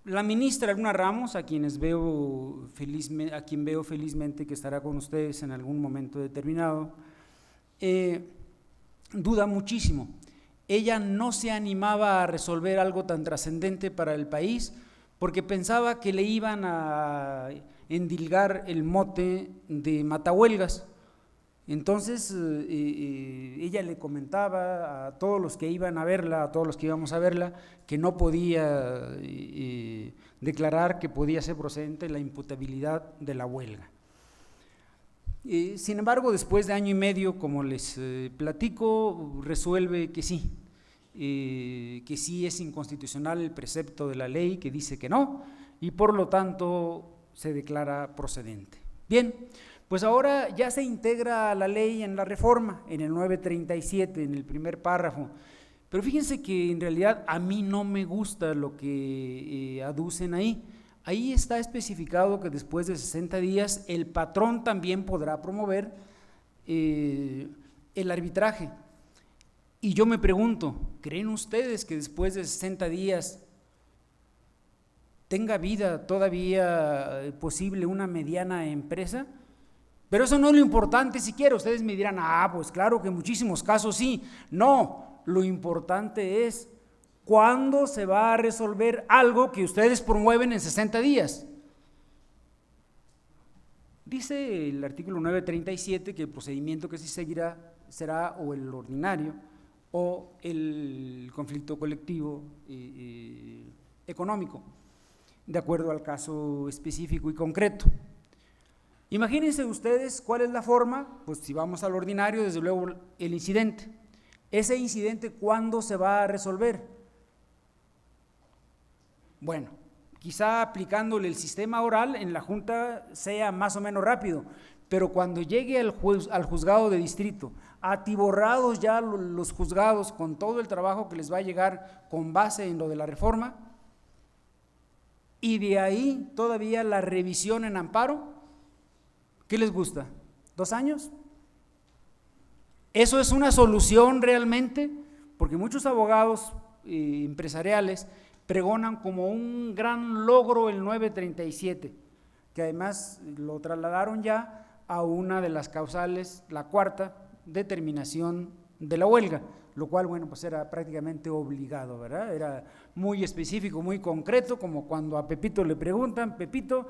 La ministra Luna Ramos, a quien veo felizmente que estará con ustedes en algún momento determinado, duda muchísimo. Ella no se animaba a resolver algo tan trascendente para el país porque pensaba que le iban a endilgar el mote de matahuelgas. Entonces ella le comentaba a todos los que iban a verla, a todos los que íbamos a verla, que no podía declarar que podía ser procedente la imputabilidad de la huelga. Sin embargo, después de 1 año y medio, como les platico, resuelve que sí es inconstitucional el precepto de la ley que dice que no, y por lo tanto se declara procedente. Bien, pues ahora ya se integra la ley en la reforma, en el 937, en el primer párrafo, Pero fíjense que en realidad a mí no me gusta lo que aducen ahí. Ahí está especificado que después de 60 días el patrón también podrá promover el arbitraje. Y yo me pregunto, ¿creen ustedes que después de 60 días tenga vida todavía posible una mediana empresa? Pero eso no es lo importante siquiera. Ustedes me dirán, pues claro que en muchísimos casos sí. No, lo importante es cuándo se va a resolver algo que ustedes promueven en 60 días. Dice el artículo 937 que el procedimiento que se seguirá será o el ordinario o el conflicto colectivo económico, de acuerdo al caso específico y concreto. Imagínense ustedes cuál es la forma. Pues si vamos al ordinario, desde luego el incidente. Ese incidente, ¿cuándo se va a resolver? Bueno, quizá aplicándole el sistema oral en la Junta sea más o menos rápido, pero cuando llegue al juzgado de distrito, atiborrados ya los juzgados con todo el trabajo que les va a llegar con base en lo de la reforma, y de ahí todavía la revisión en amparo, ¿qué les gusta? ¿2 años? ¿Eso es una solución realmente? Porque muchos abogados empresariales pregonan como un gran logro el 937, que además lo trasladaron ya a una de las causales, la cuarta, determinación de la huelga, lo cual, bueno, pues era prácticamente obligado, ¿verdad? Era muy específico, muy concreto, como cuando a Pepito le preguntan, Pepito,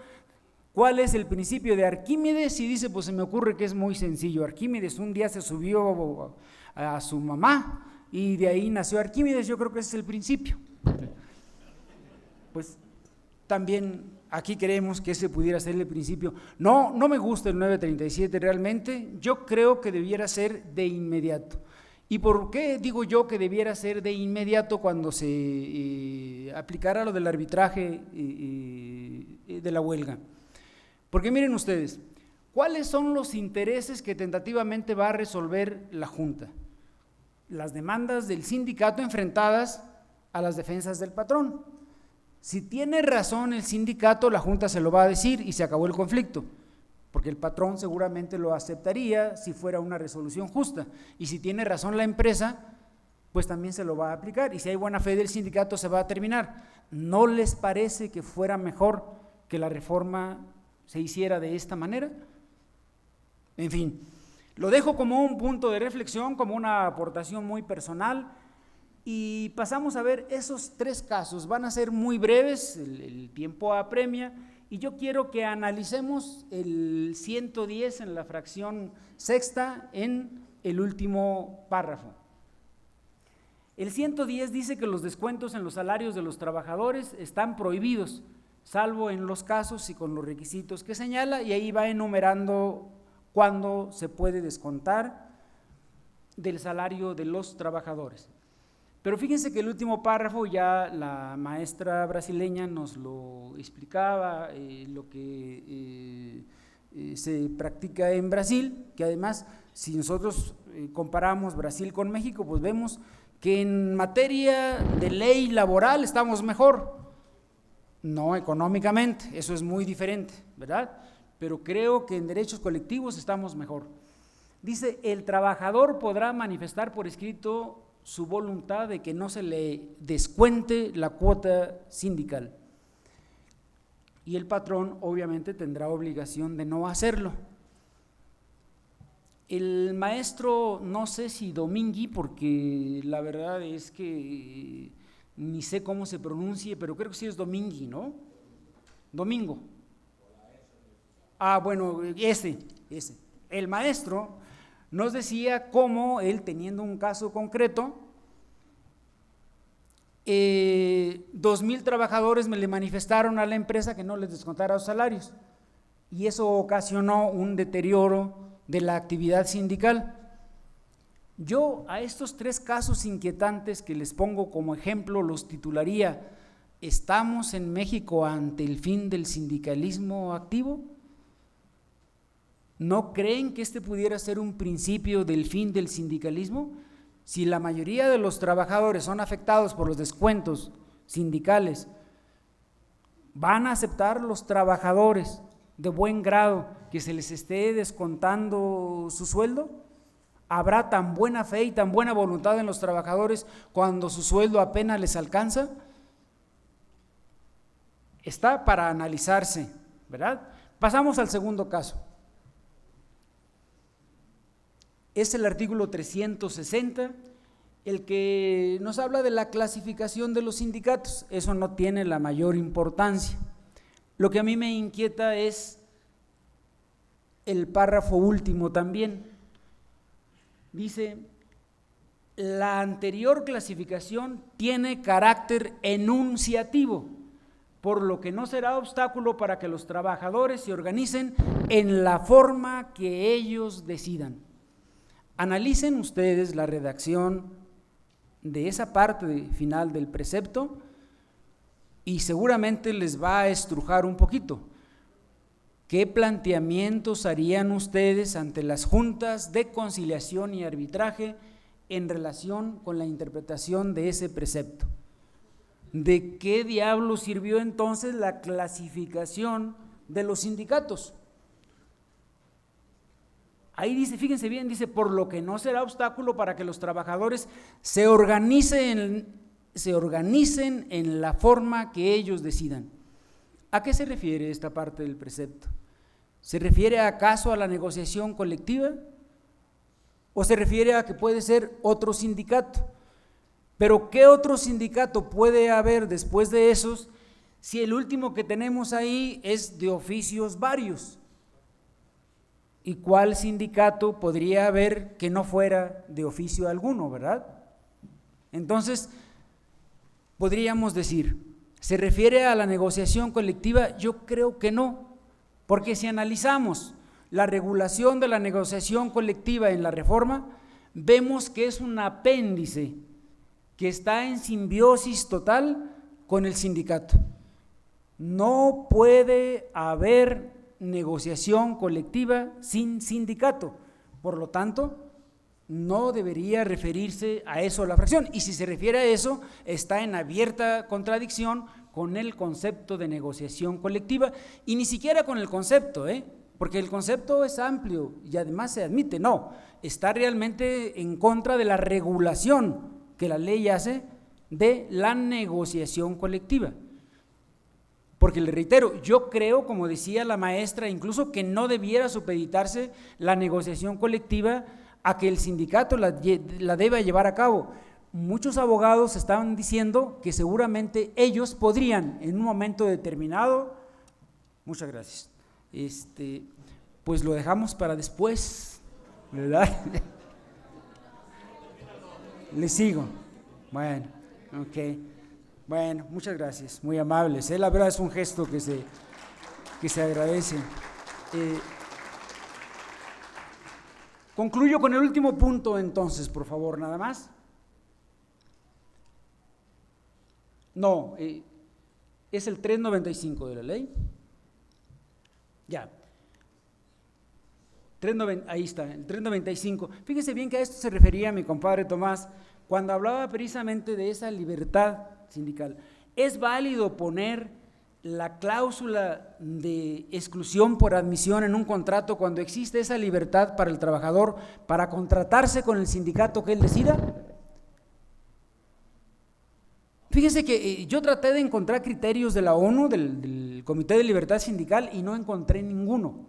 ¿cuál es el principio de Arquímedes? Y dice, pues se me ocurre que es muy sencillo. Arquímedes un día se subió a su mamá y de ahí nació Arquímedes. Yo creo que ese es el principio. Pues también aquí creemos que ese pudiera ser el principio. No me gusta el 937 realmente. Yo creo que debiera ser de inmediato. ¿Y por qué digo yo que debiera ser de inmediato cuando se aplicara lo del arbitraje de la huelga? Porque miren ustedes, ¿cuáles son los intereses que tentativamente va a resolver la Junta? Las demandas del sindicato enfrentadas a las defensas del patrón. Si tiene razón el sindicato, la Junta se lo va a decir y se acabó el conflicto, porque el patrón seguramente lo aceptaría si fuera una resolución justa, y si tiene razón la empresa, pues también se lo va a aplicar, y si hay buena fe del sindicato se va a terminar. ¿No les parece que fuera mejor que la reforma se hiciera de esta manera? En fin, lo dejo como un punto de reflexión, como una aportación muy personal, y pasamos a ver esos 3 casos. Van a ser muy breves, el tiempo apremia, y yo quiero que analicemos el 110 en la fracción sexta en el último párrafo. El 110 dice que los descuentos en los salarios de los trabajadores están prohibidos, salvo en los casos y con los requisitos que señala, y ahí va enumerando cuándo se puede descontar del salario de los trabajadores. Pero fíjense que el último párrafo ya la maestra brasileña nos lo explicaba, lo que se practica en Brasil, que además si nosotros comparamos Brasil con México, pues vemos que en materia de ley laboral estamos mejor, no económicamente, eso es muy diferente, ¿verdad? Pero creo que en derechos colectivos estamos mejor. Dice, el trabajador podrá manifestar por escrito su voluntad de que no se le descuente la cuota sindical, y el patrón obviamente tendrá obligación de no hacerlo. El maestro, no sé si Domingui, porque la verdad es que ni sé cómo se pronuncie, pero creo que sí es Domingui, ¿no? Domingo. Bueno, ese. El maestro nos decía cómo él, teniendo un caso concreto, 2,000 trabajadores le manifestaron a la empresa que no les descontara los salarios, y eso ocasionó un deterioro de la actividad sindical. Yo a estos 3 casos inquietantes que les pongo como ejemplo los titularía: ¿estamos en México ante el fin del sindicalismo activo? ¿No creen que este pudiera ser un principio del fin del sindicalismo? si la mayoría de los trabajadores son afectados por los descuentos sindicales, ¿van a aceptar los trabajadores de buen grado que se les esté descontando su sueldo? ¿Habrá tan buena fe y tan buena voluntad en los trabajadores cuando su sueldo apenas les alcanza? Está para analizarse, ¿verdad? Pasamos al segundo caso. Es el artículo 360, el que nos habla de la clasificación de los sindicatos. Eso no tiene la mayor importancia. Lo que a mí me inquieta es el párrafo último también. Dice, la anterior clasificación tiene carácter enunciativo, por lo que no será obstáculo para que los trabajadores se organicen en la forma que ellos decidan. Analicen ustedes la redacción de esa parte final del precepto y seguramente les va a estrujar un poquito. ¿Qué planteamientos harían ustedes ante las juntas de conciliación y arbitraje en relación con la interpretación de ese precepto? ¿De qué diablo sirvió entonces la clasificación de los sindicatos? Ahí dice, fíjense bien, dice, por lo que no será obstáculo para que los trabajadores se organicen en la forma que ellos decidan. ¿A qué se refiere esta parte del precepto? ¿Se refiere acaso a la negociación colectiva? ¿O se refiere a que puede ser otro sindicato? Pero ¿qué otro sindicato puede haber después de esos si el último que tenemos ahí es de oficios varios? ¿Y cuál sindicato podría haber que no fuera de oficio alguno, verdad? Entonces, podríamos decir, ¿se refiere a la negociación colectiva? Yo creo que no, porque si analizamos la regulación de la negociación colectiva en la reforma, vemos que es un apéndice que está en simbiosis total con el sindicato. No puede haber negociación colectiva sin sindicato, por lo tanto, no debería referirse a eso la fracción, y si se refiere a eso, está en abierta contradicción con el concepto de negociación colectiva, y ni siquiera con el concepto, porque el concepto es amplio y además se admite, no, está realmente en contra de la regulación que la ley hace de la negociación colectiva. Porque le reitero, yo creo, como decía la maestra, incluso que no debiera supeditarse la negociación colectiva a que el sindicato la deba llevar a cabo. Muchos abogados estaban diciendo que seguramente ellos podrían en un momento determinado, muchas gracias, pues lo dejamos para después, ¿verdad? Le sigo. Bueno, ok. Bueno, muchas gracias, muy amables. La verdad es un gesto que se agradece. Concluyo con el último punto entonces, por favor, nada más. No, es el 395 de la ley. Ya. Ahí está, el 395. Fíjese bien que a esto se refería mi compadre Tomás cuando hablaba precisamente de esa libertad sindical. ¿Es válido poner la cláusula de exclusión por admisión en un contrato cuando existe esa libertad para el trabajador para contratarse con el sindicato que él decida? Fíjese que yo traté de encontrar criterios de la ONU, del Comité de Libertad Sindical, y no encontré ninguno,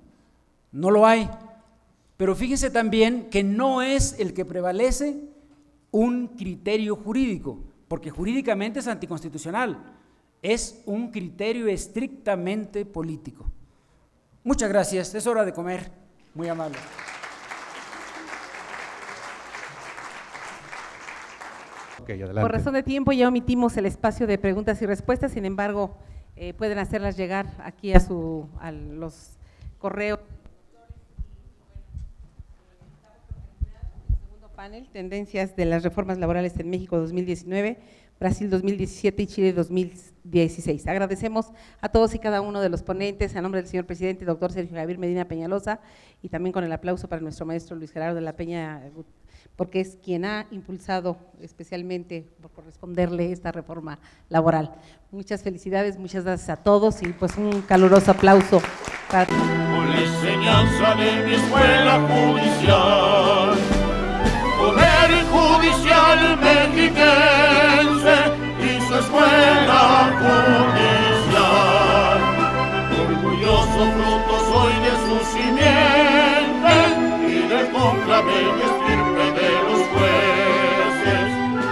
no lo hay. Pero fíjese también que no es el que prevalece un criterio jurídico, porque jurídicamente es anticonstitucional, es un criterio estrictamente político. Muchas gracias, es hora de comer, muy amable. Okay, adelante. Por razón de tiempo ya omitimos el espacio de preguntas y respuestas, sin embargo, pueden hacerlas llegar aquí a los correos. Segundo panel, tendencias de las reformas laborales en México 2019, Brasil 2017 y Chile 2016. Agradecemos a todos y cada uno de los ponentes, a nombre del señor presidente, doctor Sergio Javier Medina Peñalosa, y también con el aplauso para nuestro maestro Luis Gerardo de la Peña porque es quien ha impulsado especialmente por corresponderle esta reforma laboral. Muchas felicidades, muchas gracias a todos y pues un caluroso aplauso para todos. Con la enseñanza de mi escuela judicial, poder judicial me